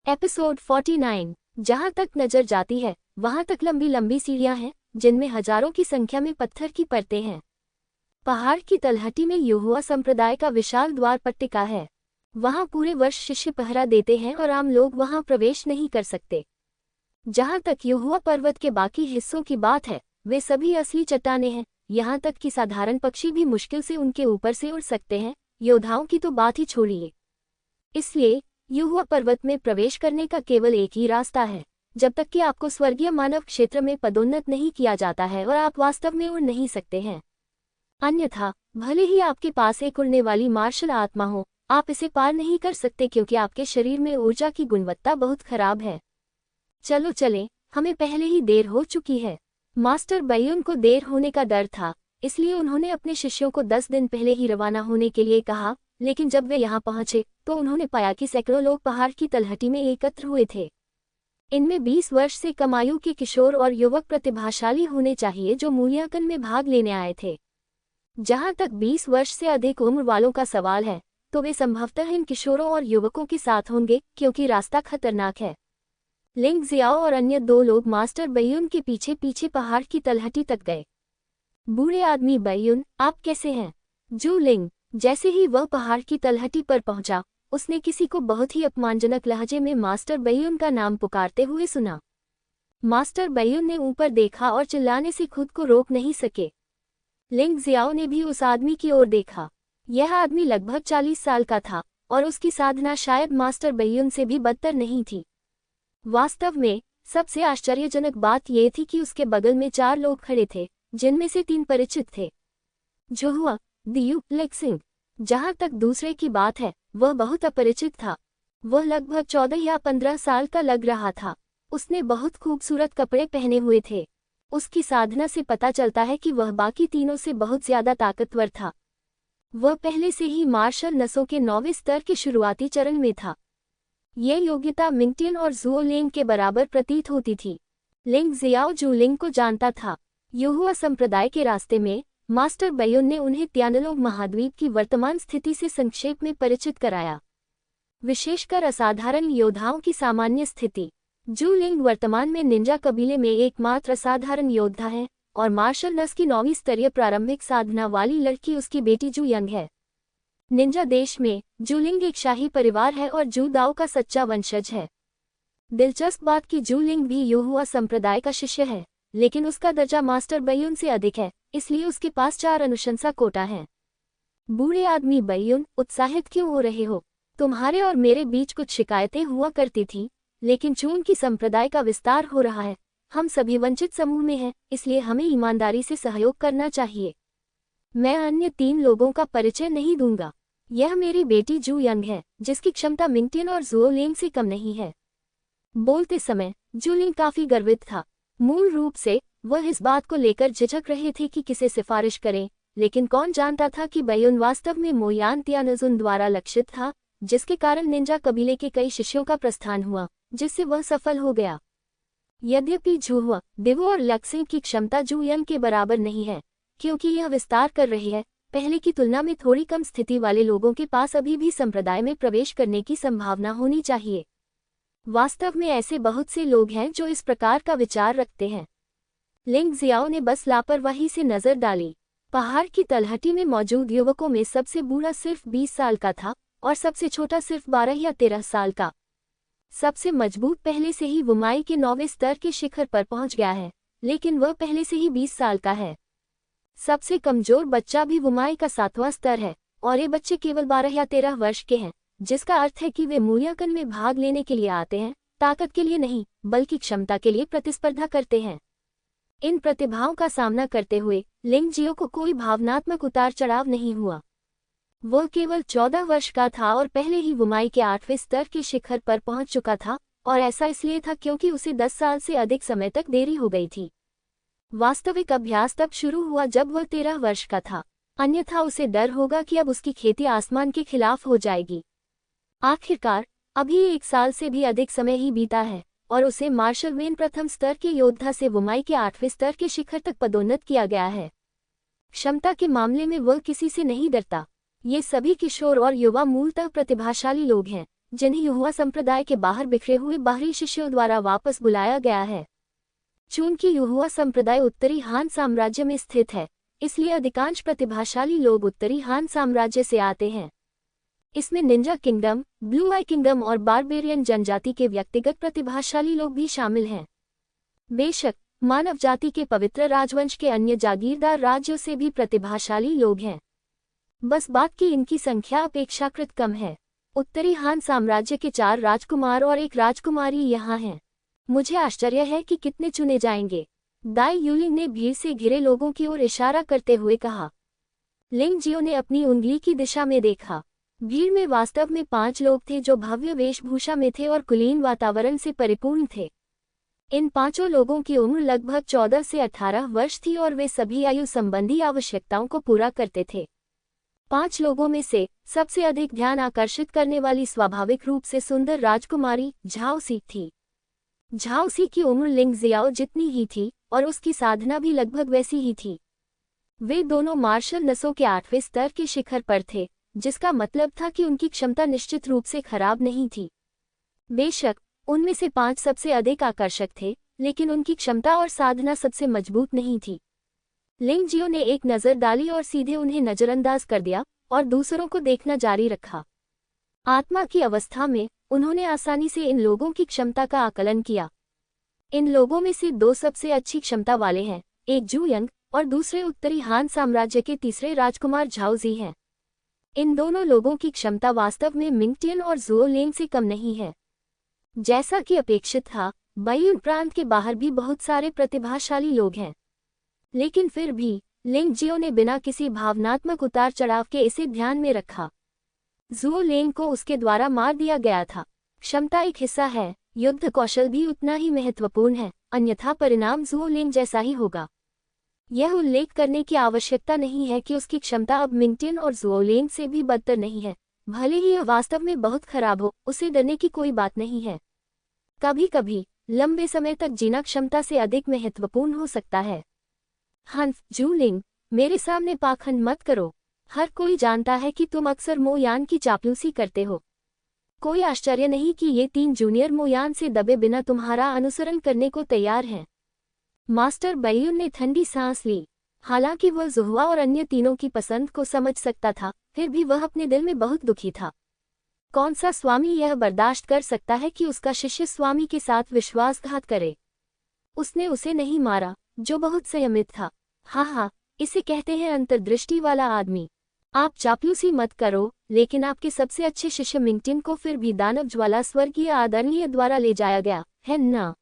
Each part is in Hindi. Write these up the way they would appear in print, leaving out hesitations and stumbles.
एपिसोड 49। जहां तक नजर जाती है वहां तक लंबी लंबी सीढ़ियां हैं जिनमें हजारों की संख्या में पत्थर की परतें हैं। पहाड़ की तलहटी में युहुआ संप्रदाय का विशाल द्वार पट्टिका है। वहां पूरे वर्ष शिष्य पहरा देते हैं और आम लोग वहां प्रवेश नहीं कर सकते। जहां तक युहुआ पर्वत के बाकी हिस्सों की बात है वे सभी असली चट्टानें हैं। यहां तक कि साधारण पक्षी भी मुश्किल से उनके ऊपर से उड़ सकते हैं, योद्धाओं की तो बात ही छोड़िए। इसलिए युहुआ पर्वत में प्रवेश करने का केवल एक ही रास्ता है, जब तक कि आपको स्वर्गीय मानव क्षेत्र में पदोन्नत नहीं किया जाता है और आप वास्तव में उड़ नहीं सकते हैं। अन्यथा भले ही आपके पास एक उड़ने वाली मार्शल आत्मा हो, आप इसे पार नहीं कर सकते क्योंकि आपके शरीर में ऊर्जा की गुणवत्ता बहुत खराब है। चलो चलें, हमें पहले ही देर हो चुकी है। मास्टर बैयुन को देर होने का डर था, इसलिए उन्होंने अपने शिष्यों को 10 दिन पहले ही रवाना होने के लिए कहा। लेकिन जब वे यहाँ पहुंचे तो उन्होंने पाया कि सैकड़ों लोग पहाड़ की तलहटी में एकत्र हुए थे। इनमें 20 वर्ष से कम आयु के किशोर और युवक प्रतिभाशाली होने चाहिए जो मूल्यांकन में भाग लेने आए थे। जहां तक 20 वर्ष से अधिक उम्र वालों का सवाल है तो वे संभवतः इन किशोरों और युवकों के साथ होंगे क्योंकि रास्ता खतरनाक है। लिंग जियाओ और अन्य 2 लोग मास्टर बैयुन के पीछे पीछे पहाड़ की तलहटी तक गए। बूढ़े आदमी बैयुन, आप कैसे हैं? जू लिंग। जैसे ही वह पहाड़ की तलहटी पर पहुंचा, उसने किसी को बहुत ही अपमानजनक लहजे में मास्टर बैयुन का नाम पुकारते हुए सुना। मास्टर बैयुन ने ऊपर देखा और चिल्लाने से खुद को रोक नहीं सके। लिंग जियाओ ने भी उस आदमी की ओर देखा। यह आदमी लगभग 40 साल का था और उसकी साधना शायद मास्टर बैयुन से भी बदतर नहीं थी। वास्तव में सबसे आश्चर्यजनक बात यह थी कि उसके बगल में 4 लोग खड़े थे, जिनमें से 3 परिचित थे, जुहुआ, दियू, लेक्सिंग। जहां तक दूसरे की बात है वह बहुत अपरिचित था। वह लगभग 14 या 15 साल का लग रहा था। उसने बहुत खूबसूरत कपड़े पहने हुए थे। उसकी साधना से पता चलता है कि वह बाकी तीनों से बहुत ज्यादा ताकतवर था। वह पहले से ही मार्शल नसों के 9वें स्तर के शुरुआती चरण में था। यह योग्यता मिंगटियन और जुओ लिंग के बराबर प्रतीत होती थी। लिंग जियाओ जू लिंग को जानता था। युहुआ संप्रदाय के रास्ते में मास्टर बैयुन ने उन्हें त्यानलोंग महाद्वीप की वर्तमान स्थिति से संक्षेप में परिचित कराया, विशेषकर असाधारण योद्धाओं की सामान्य स्थिति। जू लिंग वर्तमान में निंजा कबीले में एकमात्र असाधारण योद्धा है और मार्शल नस की 9वीं स्तरीय प्रारंभिक साधना वाली लड़की उसकी बेटी जू यंग है। निंजा देश में जू लिंग एक शाही परिवार है और जू दाओ का सच्चा वंशज है। दिलचस्प बात कि जू लिंग भी युहुआ संप्रदाय का शिष्य है, लेकिन उसका दर्जा मास्टर बैयुन से अधिक है, इसलिए उसके पास 4 अनुशंसा कोटा हैं। बूढ़े आदमी बैयुन, उत्साहित क्यों हो रहे हो? तुम्हारे और मेरे बीच कुछ शिकायतें हुआ करती थी, लेकिन चूंकि संप्रदाय का विस्तार हो रहा है, हम सभी वंचित समूह में हैं, इसलिए हमें ईमानदारी से सहयोग करना चाहिए। मैं अन्य 3 लोगों का परिचय नहीं दूंगा। यह मेरी बेटी जू यंग है, जिसकी क्षमता मिंगटियन और जुओ लिंग से कम नहीं है। बोलते समय जू लिंग काफी गर्वित था। मूल रूप से वह इस बात को लेकर झिझक रहे थे कि किसे सिफारिश करें, लेकिन कौन जानता था कि बैयुन वास्तव में मोयान त्यानजुन द्वारा लक्षित था, जिसके कारण निंजा कबीले के कई शिष्यों का प्रस्थान हुआ, जिससे वह सफल हो गया। यद्यपि जुहुआ, दिवो और लक्सिंग की क्षमता जू यंग के बराबर नहीं है, क्योंकि यह विस्तार कर रही है। पहले की तुलना में थोड़ी कम स्थिति वाले लोगों के पास अभी भी संप्रदाय में प्रवेश करने की संभावना होनी चाहिए। वास्तव में ऐसे बहुत से लोग हैं जो इस प्रकार का विचार रखते हैं। लिंग जियाओ ने बस लापरवाही से नजर डाली। पहाड़ की तलहटी में मौजूद युवकों में सबसे बूढ़ा सिर्फ 20 साल का था और सबसे छोटा सिर्फ 12 या 13 साल का। सबसे मजबूत पहले से ही वुमाई के 9वें स्तर के शिखर पर पहुंच गया है, लेकिन वह पहले से ही 20 साल का है। सबसे कमजोर बच्चा भी वुमाई का 7वां स्तर है और ये बच्चे केवल 12 या 13 वर्ष के हैं, जिसका अर्थ है कि वे मूल्यांकन में भाग लेने के लिए आते हैं, ताकत के लिए नहीं बल्कि क्षमता के लिए प्रतिस्पर्धा करते हैं। इन प्रतिभाओं का सामना करते हुए लिंग जियो को कोई भावनात्मक उतार चढ़ाव नहीं हुआ। वह केवल 14 वर्ष का था और पहले ही वुमाई के 8वें स्तर के शिखर पर पहुंच चुका था, और ऐसा इसलिए था क्योंकि उसे 10 साल से अधिक समय तक देरी हो गई थी। वास्तविक अभ्यास तब शुरू हुआ जब वह 13 वर्ष का था, अन्यथा उसे डर होगा कि अब उसकी खेती आसमान के खिलाफ हो जाएगी। आखिरकार अभी 1 साल से भी अधिक समय ही बीता है और उसे मार्शल वेन प्रथम स्तर के योद्धा से वुमाई के 8वें स्तर के शिखर तक पदोन्नत किया गया है। क्षमता के मामले में वह किसी से नहीं डरता। ये सभी किशोर और युवा मूलतः प्रतिभाशाली लोग हैं, जिन्हें युहुआ संप्रदाय के बाहर बिखरे हुए बाहरी शिष्यों द्वारा वापस बुलाया गया है। चूंकि युहुआ संप्रदाय उत्तरी हान साम्राज्य में स्थित है, इसलिए अधिकांश प्रतिभाशाली लोग उत्तरी हान साम्राज्य से आते हैं। इसमें निंजा किंगडम, ब्लू आई किंगडम और बारबेरियन जनजाति के व्यक्तिगत प्रतिभाशाली लोग भी शामिल हैं। बेशक मानव जाति के पवित्र राजवंश के अन्य जागीरदार राज्यों से भी प्रतिभाशाली लोग हैं, बस बात की इनकी संख्या अपेक्षाकृत कम है। उत्तरी हान साम्राज्य के 4 राजकुमार और 1 राजकुमारी यहाँ हैं। मुझे आश्चर्य है कि कितने चुने जाएंगे। दाई यूलिंग ने भीड़ से घिरे लोगों की ओर इशारा करते हुए कहा। लिंग जियो ने अपनी उंगली की दिशा में देखा। भीड़ में वास्तव में 5 लोग थे जो भव्य वेशभूषा में थे और कुलीन वातावरण से परिपूर्ण थे। इन 5 लोगों की उम्र लगभग 14 से 18 वर्ष थी और वे सभी आयु संबंधी आवश्यकताओं को पूरा करते थे। 5 लोगों में से सबसे अधिक ध्यान आकर्षित करने वाली स्वाभाविक रूप से सुंदर राजकुमारी झाओ सी थी। झाओ सी की उम्र लिंग जियाओ जितनी ही थी और उसकी साधना भी लगभग वैसी ही थी। वे दोनों मार्शल नसों के 8वें स्तर के शिखर पर थे, जिसका मतलब था कि उनकी क्षमता निश्चित रूप से खराब नहीं थी। बेशक उनमें से 5 सबसे अधिक आकर्षक थे, लेकिन उनकी क्षमता और साधना सबसे मजबूत नहीं थी। लिंग जियो ने एक नज़र डाली और सीधे उन्हें नज़रअंदाज कर दिया और दूसरों को देखना जारी रखा। आत्मा की अवस्था में उन्होंने आसानी से इन लोगों की क्षमता का आकलन किया। इन लोगों में से 2 सबसे अच्छी क्षमता वाले हैं, एक जू यंग और दूसरे उत्तरी हान साम्राज्य के तीसरे राजकुमार झाओजी हैं। इन दोनों लोगों की क्षमता वास्तव में मिंगटियन और जुओ लेंग से कम नहीं है। जैसा कि अपेक्षित था, बायुन प्रांत के बाहर भी बहुत सारे प्रतिभाशाली लोग हैं, लेकिन फिर भी लिंग जियो ने बिना किसी भावनात्मक उतार चढ़ाव के इसे ध्यान में रखा। जुओ लेंग को उसके द्वारा मार दिया गया था। क्षमता एक हिस्सा है, युद्ध कौशल भी उतना ही महत्वपूर्ण है, अन्यथा परिणाम जुओ लेंग जैसा ही होगा। यह उल्लेख करने की आवश्यकता नहीं है कि उसकी क्षमता अब मिंगटियन और जुओ लेंग से भी बदतर नहीं है। भले ही यह वास्तव में बहुत खराब हो, उसे डरने की कोई बात नहीं है। कभी कभी लंबे समय तक जीना क्षमता से अधिक महत्वपूर्ण हो सकता है। हंस जू लिंग, मेरे सामने पाखंड मत करो। हर कोई जानता है कि तुम अक्सर मोयान की चापलूसी करते हो। कोई आश्चर्य नहीं कि ये 3 जूनियर मोयान से दबे बिना तुम्हारा अनुसरण करने को तैयार हैं। मास्टर बैयुन ने ठंडी सांस ली। हालांकि वह जुहुआ और अन्य तीनों की पसंद को समझ सकता था, फिर भी वह अपने दिल में बहुत दुखी था। कौन सा स्वामी यह बर्दाश्त कर सकता है कि उसका शिष्य स्वामी के साथ विश्वासघात करे? उसने उसे नहीं मारा, जो बहुत संयमित था। हाँ, इसे कहते हैं अंतर्दृष्टि वाला आदमी। आप चापलूसी मत करो, लेकिन आपके सबसे अच्छे शिष्य मिंगटियन को फिर भी दानव ज्वाला स्वर्गीय आदरणीय द्वारा ले जाया गया है ना?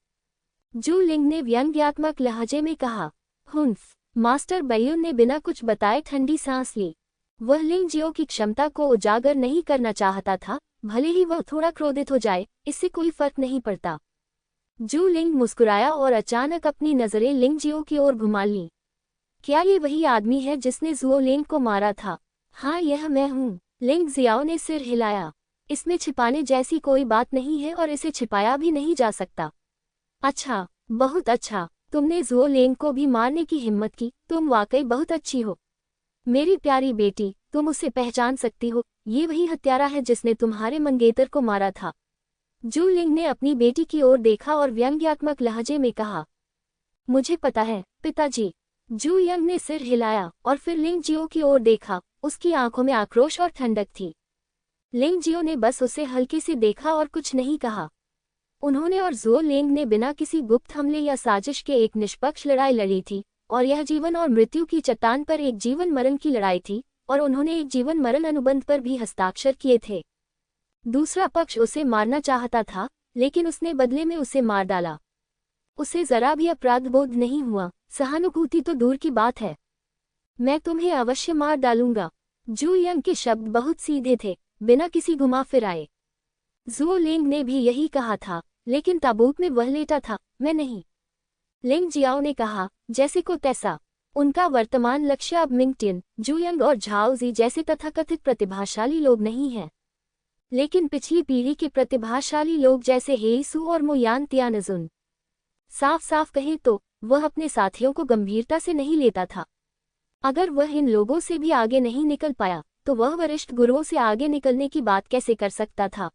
जू लिंग ने व्यंग्यात्मक लहजे में कहा। हुन्फ। मास्टर बैयुन ने बिना कुछ बताए ठंडी सांस ली। वह लिंग जियो की क्षमता को उजागर नहीं करना चाहता था, भले ही वह थोड़ा क्रोधित हो जाए, इससे कोई फर्क नहीं पड़ता। जू लिंग मुस्कुराया और अचानक अपनी नजरें लिंग जियो की ओर घुमा लीं। क्या ये वही आदमी है जिसने जुओ लेंग को मारा था? हाँ, यह मैं हूँ। लिंग जियाओ ने सिर हिलाया। इसमें छिपाने जैसी कोई बात नहीं है और इसे छिपाया भी नहीं जा सकता। अच्छा, बहुत अच्छा, तुमने जुओ लेंग को भी मारने की हिम्मत की। तुम वाकई बहुत अच्छी हो मेरी प्यारी बेटी। तुम उसे पहचान सकती हो, ये वही हत्यारा है जिसने तुम्हारे मंगेतर को मारा था। जू लिंग ने अपनी बेटी की ओर देखा और व्यंग्यात्मक लहजे में कहा, मुझे पता है पिताजी। जू यंग ने सिर हिलाया और फिर लिंग जियो की ओर देखा। उसकी आंखों में आक्रोश और ठंडक थी। लिंग जियो ने बस उसे हल्के से देखा और कुछ नहीं कहा। उन्होंने और जुओ लेंग ने बिना किसी गुप्त हमले या साजिश के एक निष्पक्ष लड़ाई लड़ी थी, और यह जीवन और मृत्यु की चट्टान पर एक जीवन मरण की लड़ाई थी, और उन्होंने एक जीवन मरण अनुबंध पर भी हस्ताक्षर किए थे। दूसरा पक्ष उसे मारना चाहता था, लेकिन उसने बदले में उसे मार डाला। उसे जरा भी अपराध बोध नहीं हुआ। सहानुभूति तो दूर की बात है। मैं तुम्हें अवश्य मार डालूंगा। जू यंग के शब्द बहुत सीधे थे, बिना किसी घुमा फिराए। जुओ लेंग ने भी यही कहा था, लेकिन ताबूत में वह लेटा था, मैं नहीं। लिंग जियाओ ने कहा, जैसे को तैसा। उनका वर्तमान लक्ष्य अब मिंगटियन, जू यंग और झाओ जी जैसे तथाकथित प्रतिभाशाली लोग नहीं हैं, लेकिन पिछली पीढ़ी के प्रतिभाशाली लोग जैसे हेईसू और मोयान तियानजुन। साफ साफ कहें तो वह अपने साथियों को गंभीरता से नहीं लेता था। अगर वह इन लोगों से भी आगे नहीं निकल पाया, तो वह वरिष्ठ गुरुओं से आगे निकलने की बात कैसे कर सकता था?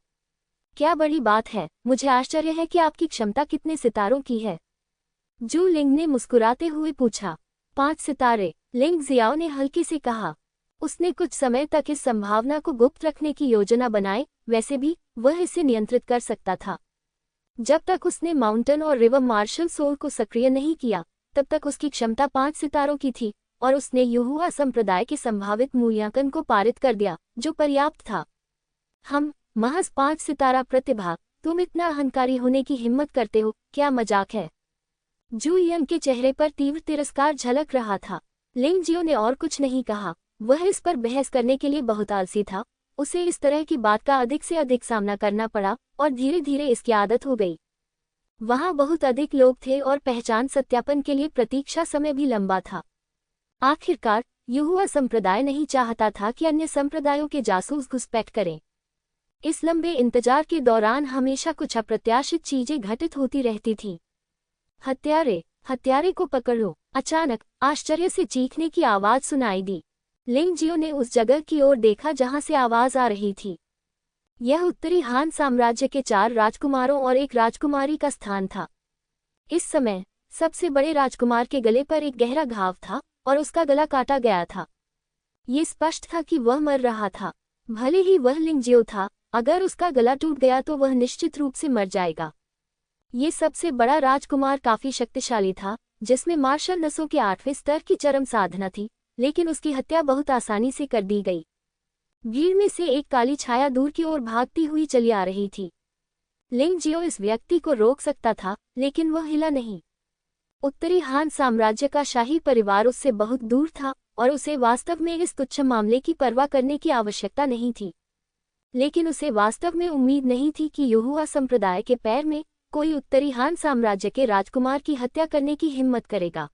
क्या बड़ी बात है, मुझे आश्चर्य है कि आपकी क्षमता कितने सितारों की है। जू लिंग ने मुस्कुराते हुए पूछा। 5 सितारे, लिंग जियाओ ने हल्के से कहा। उसने कुछ समय तक इस संभावना को गुप्त रखने की योजना बनाई, वैसे भी वह इसे नियंत्रित कर सकता था। जब तक उसने माउंटेन और रिवर मार्शल सोल को सक्रिय नहीं किया, तब तक उसकी क्षमता 5 सितारों की थी, और उसने युहुआ संप्रदाय के संभावित मूल्यांकन को पारित कर दिया, जो पर्याप्त था। हम महज 5 सितारा प्रतिभा, तुम इतना अहंकारी होने की हिम्मत करते हो, क्या मजाक है। जू यंग के चेहरे पर तीव्र तिरस्कार झलक रहा था। लिंग जियो ने और कुछ नहीं कहा, वह इस पर बहस करने के लिए बहुत आलसी था। उसे इस तरह की बात का अधिक से अधिक सामना करना पड़ा, और धीरे धीरे इसकी आदत हो गई। वहां बहुत अधिक लोग थे और पहचान सत्यापन के लिए प्रतीक्षा समय भी लंबा था। आखिरकार युहुआ संप्रदाय नहीं चाहता था कि अन्य संप्रदायों के जासूस घुसपैठ करें। इस लंबे इंतजार के दौरान हमेशा कुछ अप्रत्याशित चीजें घटित होती रहती थीं। हत्यारे को पकड़ो। अचानक आश्चर्य से चीखने की आवाज सुनाई दी। लिंग जियो ने उस जगह की ओर देखा जहां से आवाज आ रही थी। यह उत्तरी हान साम्राज्य के 4 राजकुमारों और एक राजकुमारी का स्थान था। इस समय सबसे बड़े राजकुमार के गले पर एक गहरा घाव था और उसका गला काटा गया था। ये स्पष्ट था कि वह मर रहा था। भले ही वह लिंग जियो था, अगर उसका गला टूट गया तो वह निश्चित रूप से मर जाएगा। ये सबसे बड़ा राजकुमार काफी शक्तिशाली था, जिसमें मार्शल नसों के 8वें स्तर की चरम साधना थी, लेकिन उसकी हत्या बहुत आसानी से कर दी गई। भीड़ में से एक काली छाया दूर की ओर भागती हुई चली आ रही थी। लिंग जियो इस व्यक्ति को रोक सकता था, लेकिन वह हिला नहीं। उत्तरी हान साम्राज्य का शाही परिवार उससे बहुत दूर था और उसे वास्तव में इस तुच्छ मामले की परवाह करने की आवश्यकता नहीं थी। लेकिन उसे वास्तव में उम्मीद नहीं थी कि युहुआ संप्रदाय के पैर में कोई उत्तरी हान साम्राज्य के राजकुमार की हत्या करने की हिम्मत करेगा।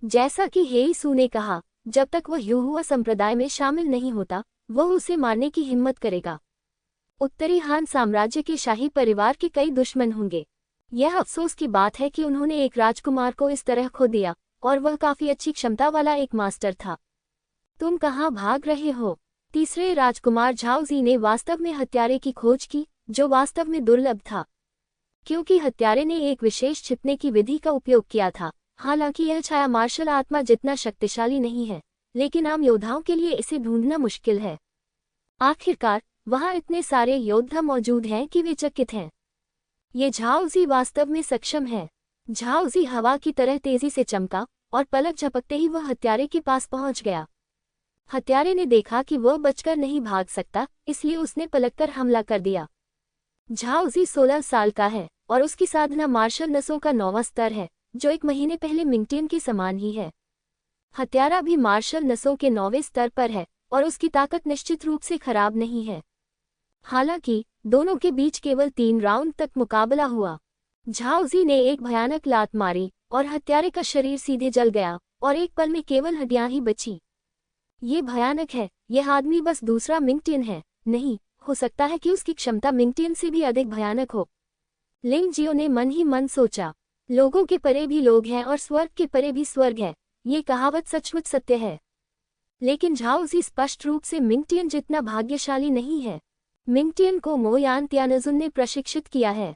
जैसा कि हेईसू ने कहा, जब तक वह युहुआ संप्रदाय में शामिल नहीं होता, वह उसे मारने की हिम्मत करेगा। उत्तरी हान साम्राज्य के शाही परिवार के कई दुश्मन होंगे। यह अफसोस की बात है कि उन्होंने एक राजकुमार को इस तरह खो दिया, और वह काफी अच्छी क्षमता वाला एक मास्टर था। तुम कहाँ भाग रहे हो? तीसरे राजकुमार झाओजी ने वास्तव में हत्यारे की खोज की, जो वास्तव में दुर्लभ था, क्योंकि हत्यारे ने एक विशेष छिपने की विधि का उपयोग किया था। हालांकि यह छाया मार्शल आत्मा जितना शक्तिशाली नहीं है, लेकिन आम योद्धाओं के लिए इसे ढूंढना मुश्किल है। आखिरकार वहां इतने सारे योद्धा मौजूद हैं कि वे चकित हैं। ये झाओजी वास्तव में सक्षम है। झाओजी हवा की तरह तेजी से चमका और पलक झपकते ही वह हत्यारे के पास पहुंच गया। हत्यारे ने देखा कि वह बचकर नहीं भाग सकता, इसलिए उसने पलटकर हमला कर दिया। झाओजी 16 साल का है और उसकी साधना मार्शल नसों का 9वां स्तर है, जो 1 महीने पहले मिंगटियन के समान ही है। हत्यारा भी मार्शल नसों के 9वें स्तर पर है और उसकी ताकत निश्चित रूप से खराब नहीं है। हालांकि दोनों के बीच केवल 3 राउंड तक मुकाबला हुआ। झाओजी ने एक भयानक लात मारी और हत्यारे का शरीर सीधे जल गया और एक पल में केवल हड्डियां ही बची। ये भयानक है। यह आदमी बस दूसरा मिंगटियन है। नहीं हो सकता है कि उसकी क्षमता मिंगटियन से भी अधिक भयानक हो। लिंग जियो ने मन ही मन सोचा, लोगों के परे भी लोग हैं और स्वर्ग के परे भी स्वर्ग है। ये कहावत सचमुच सत्य है। लेकिन झाओजी स्पष्ट रूप से मिंगटियन जितना भाग्यशाली नहीं है। मिंगटियन को मो यान त्यानजुन ने प्रशिक्षित किया है।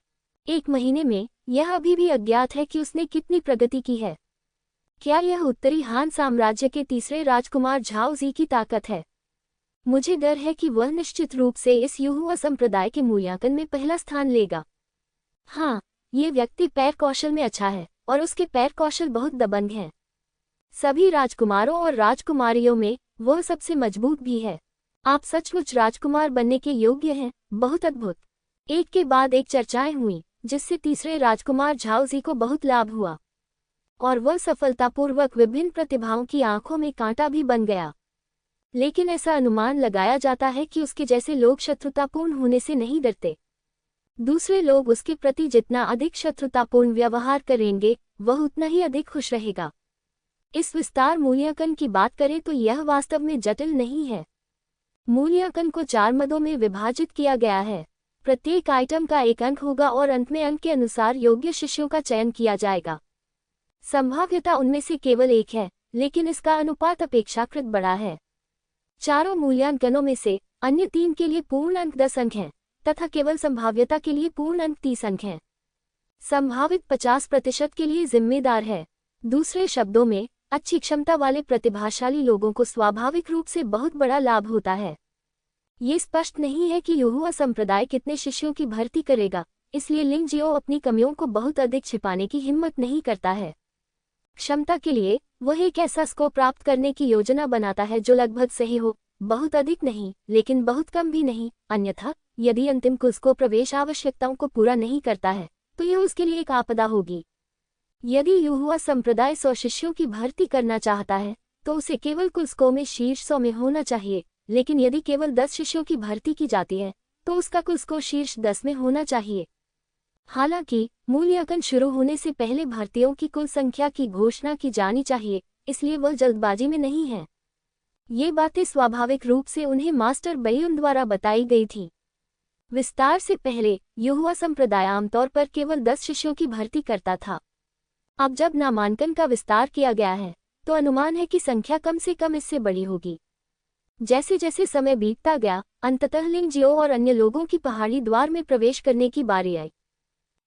1 महीने में यह अभी भी अज्ञात है कि उसने कितनी प्रगति की है। क्या यह उत्तरी हान साम्राज्य के तीसरे राजकुमार झाओजी की ताकत है? मुझे डर है कि वह निश्चित रूप से इस युहुआ संप्रदाय के मूल्यांकन में पहला स्थान लेगा। हाँ, ये व्यक्ति पैर कौशल में अच्छा है और उसके पैर कौशल बहुत दबंग हैं। सभी राजकुमारों और राजकुमारियों में वह सबसे मजबूत भी है। आप सचमुच राजकुमार बनने के योग्य हैं। बहुत अद्भुत। एक के बाद एक चर्चाएं हुई, जिससे तीसरे राजकुमार झाओजी को बहुत लाभ हुआ और वह सफलतापूर्वक विभिन्न प्रतिभाओं की आंखों में कांटा भी बन गया। लेकिन ऐसा अनुमान लगाया जाता है कि उसके जैसे लोग शत्रुतापूर्ण होने से नहीं डरते। दूसरे लोग उसके प्रति जितना अधिक शत्रुतापूर्ण व्यवहार करेंगे, वह उतना ही अधिक खुश रहेगा। इस विस्तार मूल्यांकन की बात करें तो यह वास्तव में जटिल नहीं है। मूल्यांकन को 4 मदों में विभाजित किया गया है। प्रत्येक आइटम का 1 अंक होगा और अंत में अंक के अनुसार योग्य शिष्यों का चयन किया जाएगा। संभाव्यता उनमें से केवल 1 है, लेकिन इसका अनुपात अपेक्षाकृत बड़ा है। चारों मूल्यांकनों में से अन्य 3 के लिए पूर्ण अंक 10 अंक हैं, तथा केवल संभाव्यता के लिए पूर्ण अंक 30 अंक हैं। संभावित 50% के लिए जिम्मेदार है। दूसरे शब्दों में, अच्छी क्षमता वाले प्रतिभाशाली लोगों को स्वाभाविक रूप से बहुत बड़ा लाभ होता है। ये स्पष्ट नहीं है कि यहोवा संप्रदाय कितने शिष्यों की भर्ती करेगा, इसलिए लिंग जियो अपनी कमियों को बहुत अधिक छिपाने की हिम्मत नहीं करता है। क्षमता के लिए वह एक ऐसा स्कोर प्राप्त करने की योजना बनाता है जो लगभग सही हो, बहुत अधिक नहीं लेकिन बहुत कम भी नहीं, अन्यथा यदि अंतिम कुल स्कोर प्रवेश आवश्यकताओं को पूरा नहीं करता है तो यह उसके लिए एक आपदा होगी। यदि यहोवा संप्रदाय 100 शिष्यों की भर्ती करना चाहता है तो उसे केवल कुल स्कोर में शीर्ष 100 में होना चाहिए, लेकिन यदि केवल 10 शिष्यों की भर्ती की जाती है तो उसका कुल स्कोर शीर्ष 10 में होना चाहिए। हालांकि मूल्यांकन शुरू होने से पहले भर्तियों की कुल संख्या की घोषणा की जानी चाहिए, इसलिए वह जल्दबाजी में नहीं है। ये बातें स्वाभाविक रूप से उन्हें मास्टर बैयून द्वारा बताई गई थी। विस्तार से पहले यहोवा संप्रदाय आमतौर पर केवल 10 शिष्यों की भर्ती करता था। अब जब नामांकन का विस्तार किया गया है तो अनुमान है कि संख्या कम से कम इससे बड़ी होगी। जैसे जैसे समय बीतता गया, अंततः लिंग जियो और अन्य लोगों की पहाड़ी द्वार में प्रवेश करने की बारी आई।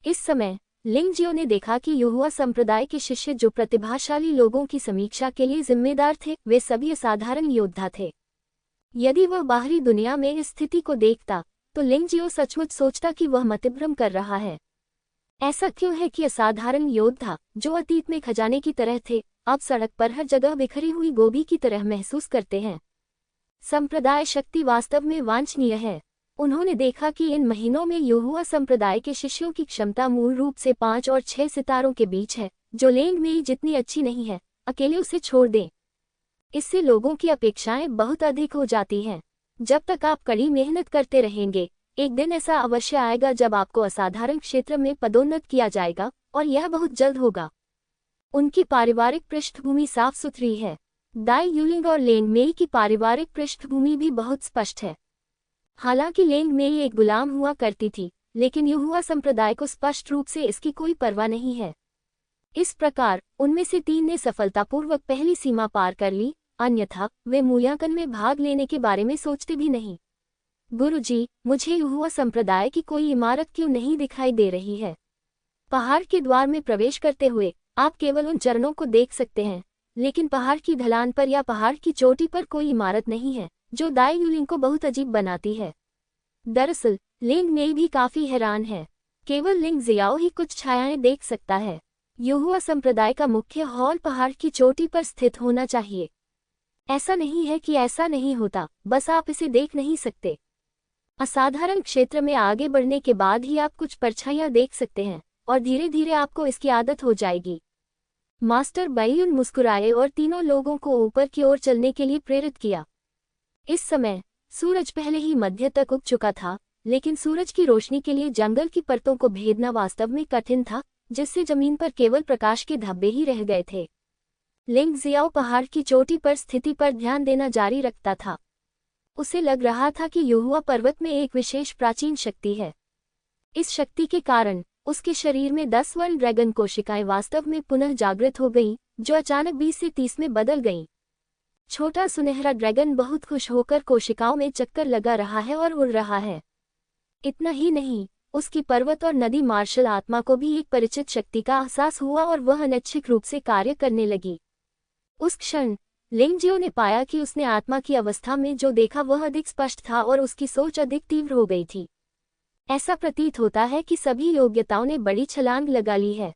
इस समय लिंग जियो ने देखा कि यहोवा संप्रदाय के शिष्य जो प्रतिभाशाली लोगों की समीक्षा के लिए जिम्मेदार थे, वे सभी असाधारण योद्धा थे। यदि वह बाहरी दुनिया में इस स्थिति को देखता तो लिंग जियो सचमुच सोचता कि वह मतिभ्रम कर रहा है। ऐसा क्यों है कि असाधारण योद्धा जो अतीत में खजाने की तरह थे, अब सड़क पर हर जगह बिखरी हुई गोभी की तरह महसूस करते हैं? संप्रदाय शक्ति वास्तव में वांछनीय है। उन्होंने देखा कि इन महीनों में यहोवा संप्रदाय के शिष्यों की क्षमता मूल रूप से 5 और 6 सितारों के बीच है, जो लेंग में जितनी अच्छी नहीं है, अकेले उसे छोड़ दें। इससे लोगों की अपेक्षाएं बहुत अधिक हो जाती हैं। जब तक आप कड़ी मेहनत करते रहेंगे, एक दिन ऐसा अवश्य आएगा जब आपको असाधारण क्षेत्र में पदोन्नत किया जाएगा, और यह बहुत जल्द होगा। उनकी पारिवारिक पृष्ठभूमि साफ सुथरी है। दाई यूलिंग और लेंग मेई की पारिवारिक पृष्ठभूमि भी बहुत स्पष्ट है। हालांकि लेंग मेई एक गुलाम हुआ करती थी, लेकिन यहोवा संप्रदाय को स्पष्ट रूप से इसकी कोई परवाह नहीं है। इस प्रकार उनमें से 3 ने सफलतापूर्वक पहली सीमा पार कर ली, अन्यथा वे मूल्यांकन में भाग लेने के बारे में सोचते भी नहीं। गुरुजी, मुझे यहोवा संप्रदाय की कोई इमारत क्यों नहीं दिखाई दे रही है? पहाड़ के द्वार में प्रवेश करते हुए आप केवल उन चरणों को देख सकते हैं, लेकिन पहाड़ की ढलान पर या पहाड़ की चोटी पर कोई इमारत नहीं है, जो दाई यूलिंग को बहुत अजीब बनाती है। दरअसल लिंग में भी काफी हैरान है। केवल लिंग जियाओ ही कुछ छायाएं देख सकता है। यहोवा संप्रदाय का मुख्य हॉल पहाड़ की चोटी पर स्थित होना चाहिए। ऐसा नहीं है कि ऐसा नहीं होता, बस आप इसे देख नहीं सकते। असाधारण क्षेत्र में आगे बढ़ने के बाद ही आप कुछ परछाइयां देख सकते हैं, और धीरे धीरे आपको इसकी आदत हो जाएगी। मास्टर बैयून मुस्कुराए और तीनों लोगों को ऊपर की ओर चलने के लिए प्रेरित किया। इस समय सूरज पहले ही मध्य तक उग चुका था, लेकिन सूरज की रोशनी के लिए जंगल की परतों को भेदना वास्तव में कठिन था, जिससे जमीन पर केवल प्रकाश के धब्बे ही रह गए थे। लिंग जियाओ पहाड़ की चोटी पर स्थिति पर ध्यान देना जारी रखता था। उसे लग रहा था कि यहोवा पर्वत में एक विशेष प्राचीन शक्ति है। इस शक्ति के कारण उसके शरीर में 10 स्वर्ण ड्रैगन कोशिकाएं वास्तव में पुनः जागृत हो गईं, जो अचानक 20 से 30 में बदल गईं। छोटा सुनहरा ड्रैगन बहुत खुश होकर कोशिकाओं में चक्कर लगा रहा है और उड़ रहा है। इतना ही नहीं, उसकी पर्वत और नदी मार्शल आत्मा को भी एक परिचित शक्ति का एहसास हुआ और वह अनैच्छिक रूप से कार्य करने लगी। उस क्षण लिंग जियो ने पाया कि उसने आत्मा की अवस्था में जो देखा वह अधिक स्पष्ट था और उसकी सोच अधिक तीव्र हो गई थी। ऐसा प्रतीत होता है कि सभी योग्यताओं ने बड़ी छलांग लगा ली है।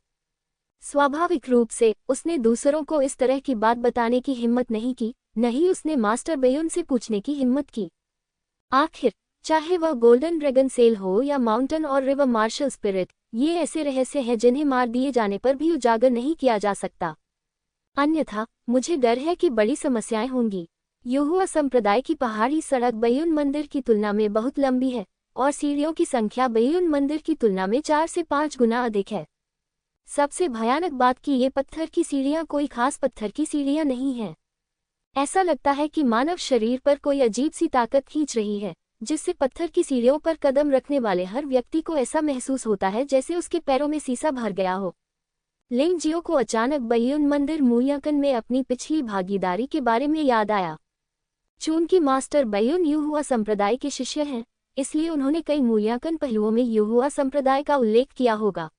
स्वाभाविक रूप से उसने दूसरों को इस तरह की बात बताने की हिम्मत नहीं की, न ही उसने मास्टर बैयून से पूछने की हिम्मत की। आखिर चाहे वह गोल्डन ड्रैगन सेल हो या माउंटेन और रिवर मार्शल स्पिरिट, ये ऐसे रहस्य हैं जिन्हें मार दिए जाने पर भी उजागर नहीं किया जा सकता। अन्यथा मुझे डर है कि बड़ी समस्याएं होंगी। यहोवा संप्रदाय की पहाड़ी सड़क बैयून मंदिर की तुलना में बहुत लंबी है, और सीढ़ियों की संख्या बैयून मंदिर की तुलना में 4 से 5 गुना अधिक है। सबसे भयानक बात कि ये पत्थर की सीढ़ियां कोई खास पत्थर की सीढ़ियां नहीं हैं। ऐसा लगता है कि मानव शरीर पर कोई अजीब सी ताकत खींच रही है, जिससे पत्थर की सीढ़ियों पर कदम रखने वाले हर व्यक्ति को ऐसा महसूस होता है जैसे उसके पैरों में सीसा भर गया हो। लिंग जियो को अचानक बैयून मंदिर मूल्यांकन में अपनी पिछली भागीदारी के बारे में याद आया। चूंकि मास्टर बैयून यहोवा संप्रदाय के शिष्य हैं, इसलिए उन्होंने कई मूल्यांकन पहलुओं में युहुआ संप्रदाय का उल्लेख किया होगा।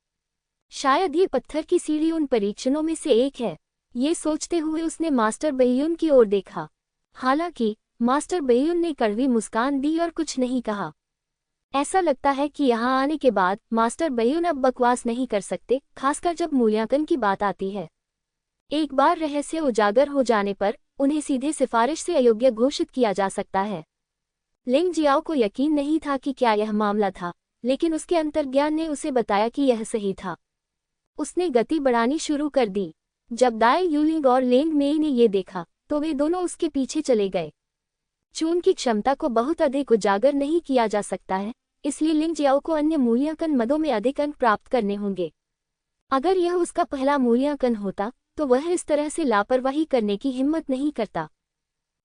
शायद ये पत्थर की सीढ़ी उन परीक्षणों में से एक है। ये सोचते हुए उसने मास्टर बेयुन की ओर देखा। हालांकि मास्टर बेयुन ने कड़वी मुस्कान दी और कुछ नहीं कहा। ऐसा लगता है कि यहाँ आने के बाद मास्टर बेयुन अब बकवास नहीं कर सकते, खासकर जब मूल्यांकन की बात आती है। एक बार रहस्य उजागर हो जाने पर उन्हें सीधे सिफारिश से अयोग्य घोषित किया जा सकता है। लिंग जियाओ को यकीन नहीं था कि क्या यह मामला था, लेकिन उसके अंतर्ज्ञान ने उसे बताया कि यह सही था। उसने गति बढ़ानी शुरू कर दी। जब दाई यूलिंग और लेंग मेई ने ये देखा तो वे दोनों उसके पीछे चले गए। चून की क्षमता को बहुत अधिक उजागर नहीं किया जा सकता है, इसलिए लिंग जियाओ को अन्य मूल्यांकन मदों में अधिक अंक प्राप्त करने होंगे। अगर यह उसका पहला मूल्यांकन होता तो वह इस तरह से लापरवाही करने की हिम्मत नहीं करता।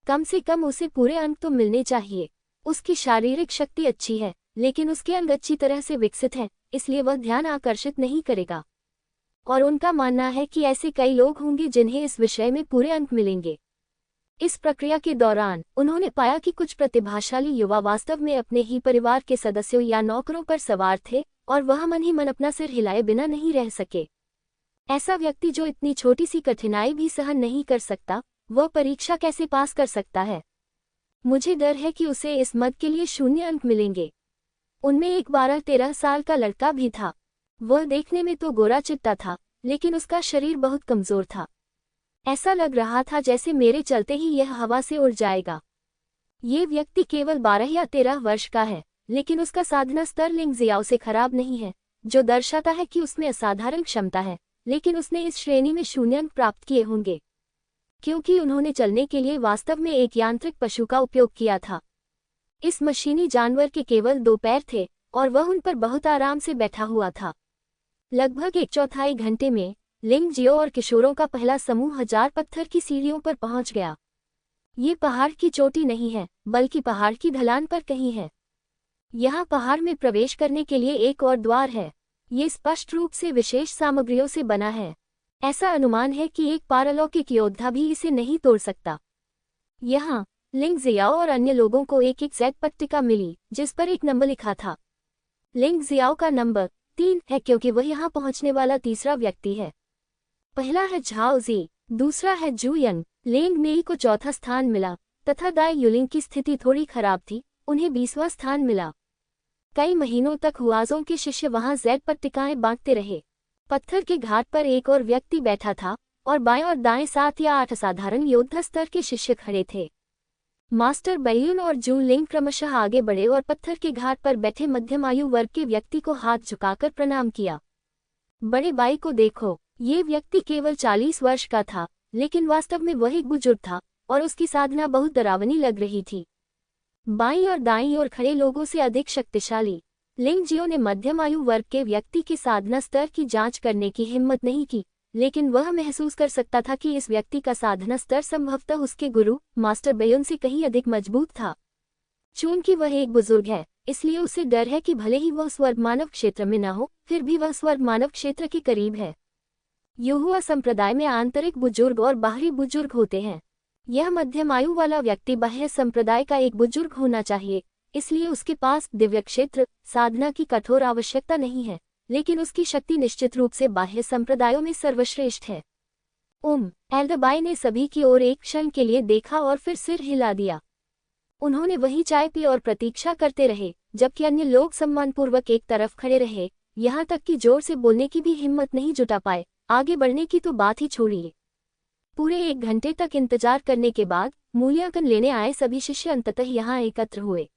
कम से कम उसे पूरे अंक तो मिलने चाहिए। उसकी शारीरिक शक्ति अच्छी है, लेकिन उसके अंग अच्छी तरह से विकसित हैं, इसलिए वह ध्यान आकर्षित नहीं करेगा। और उनका मानना है कि ऐसे कई लोग होंगे जिन्हें इस विषय में पूरे अंक मिलेंगे। इस प्रक्रिया के दौरान उन्होंने पाया कि कुछ प्रतिभाशाली युवा वास्तव में अपने ही परिवार के सदस्यों या नौकरों पर सवार थे और वह मन ही मन अपना सिर हिलाए बिना नहीं रह सके। ऐसा व्यक्ति जो इतनी छोटी सी कठिनाई भी सहन नहीं कर सकता, वह परीक्षा कैसे पास कर सकता है? मुझे डर है कि उसे इस मद के लिए 0 अंक मिलेंगे। उनमें एक 12-13 साल का लड़का भी था। वह देखने में तो गोरा चिट्टा था, लेकिन उसका शरीर बहुत कमजोर था। ऐसा लग रहा था जैसे मेरे चलते ही यह हवा से उड़ जाएगा। ये व्यक्ति केवल 12 या 13 वर्ष का है, लेकिन उसका साधना स्तर लिंग जियाओ से खराब नहीं है, जो दर्शाता है कि उसमें असाधारण क्षमता है, लेकिन उसने इस श्रेणी में 0 अंक प्राप्त किए होंगे, क्योंकि उन्होंने चलने के लिए वास्तव में एक यांत्रिक पशु का उपयोग किया था। इस मशीनी जानवर के केवल 2 पैर थे और वह उन पर बहुत आराम से बैठा हुआ था। लगभग 1/4 घंटे में लिंग जियो और किशोरों का पहला समूह 1000 पत्थर की सीढ़ियों पर पहुंच गया। ये पहाड़ की चोटी नहीं है, बल्कि पहाड़ की ढलान पर कहीं है। यहाँ पहाड़ में प्रवेश करने के लिए एक और द्वार है। ये स्पष्ट रूप से विशेष सामग्रियों से बना है। ऐसा अनुमान है कि एक पारलौकिक योद्धा भी इसे नहीं तोड़ सकता। यहाँ लिंग जियाओ और अन्य लोगों को एक जेड पट्टिका मिली जिस पर एक नंबर लिखा था। लिंग जियाओ का नंबर 3 है क्योंकि वह यहाँ पहुँचने वाला तीसरा व्यक्ति है। पहला है झाओ जी, दूसरा है जू यंग। लेंग मेई को चौथा स्थान मिला तथा दाई युलिंग की स्थिति थोड़ी खराब थी, उन्हें 20वां स्थान मिला। कई महीनों तक हुआजों के शिष्य वहां जेड पट्टिकाएं बांटते रहे। पत्थर के घाट पर एक और व्यक्ति बैठा था और बाएं और दाएं 7 या 8 असाधारण योद्धा स्तर के शिष्य खड़े थे। मास्टर बेयुन और जू लिंग क्रमशः आगे बढ़े और पत्थर के घाट पर बैठे मध्यम आयु वर्ग के व्यक्ति को हाथ झुकाकर प्रणाम किया। बड़े भाई को देखो, ये व्यक्ति केवल 40 वर्ष का था, लेकिन वास्तव में वह एक बुजुर्ग था और उसकी साधना बहुत डरावनी लग रही थी। बाईं और दाईं ओर खड़े लोगों से अधिक शक्तिशाली। लिंग जियो ने मध्यम आयु वर्ग के व्यक्ति के साधना स्तर की जांच करने की हिम्मत नहीं की, लेकिन वह महसूस कर सकता था कि इस व्यक्ति का साधना स्तर संभवतः उसके गुरु मास्टर बेयुन से कहीं अधिक मजबूत था। चूंकि वह एक बुजुर्ग है, इसलिए उसे डर है कि भले ही वह स्वर्ग मानव क्षेत्र में न हो, फिर भी वह स्वर्ग मानव क्षेत्र के करीब है। युहुआ संप्रदाय में आंतरिक बुजुर्ग और बाहरी बुजुर्ग होते हैं। यह मध्यम आयु वाला व्यक्ति बाह्य संप्रदाय का एक बुजुर्ग होना चाहिए, इसलिए उसके पास दिव्य क्षेत्र साधना की कठोर आवश्यकता नहीं है, लेकिन उसकी शक्ति निश्चित रूप से बाह्य संप्रदायों में सर्वश्रेष्ठ है। एल्डरबाई ने सभी की ओर एक क्षण के लिए देखा और फिर सिर हिला दिया। उन्होंने वही चाय पी और प्रतीक्षा करते रहे, जबकि अन्य लोग सम्मानपूर्वक एक तरफ खड़े रहे, यहाँ तक कि जोर से बोलने की भी हिम्मत नहीं जुटा पाए। आगे बढ़ने की तो बात ही छोड़िए। पूरे 1 घंटे तक इंतजार करने के बाद मूल्यांकन लेने आए सभी शिष्य अंततः यहाँ एकत्र हुए।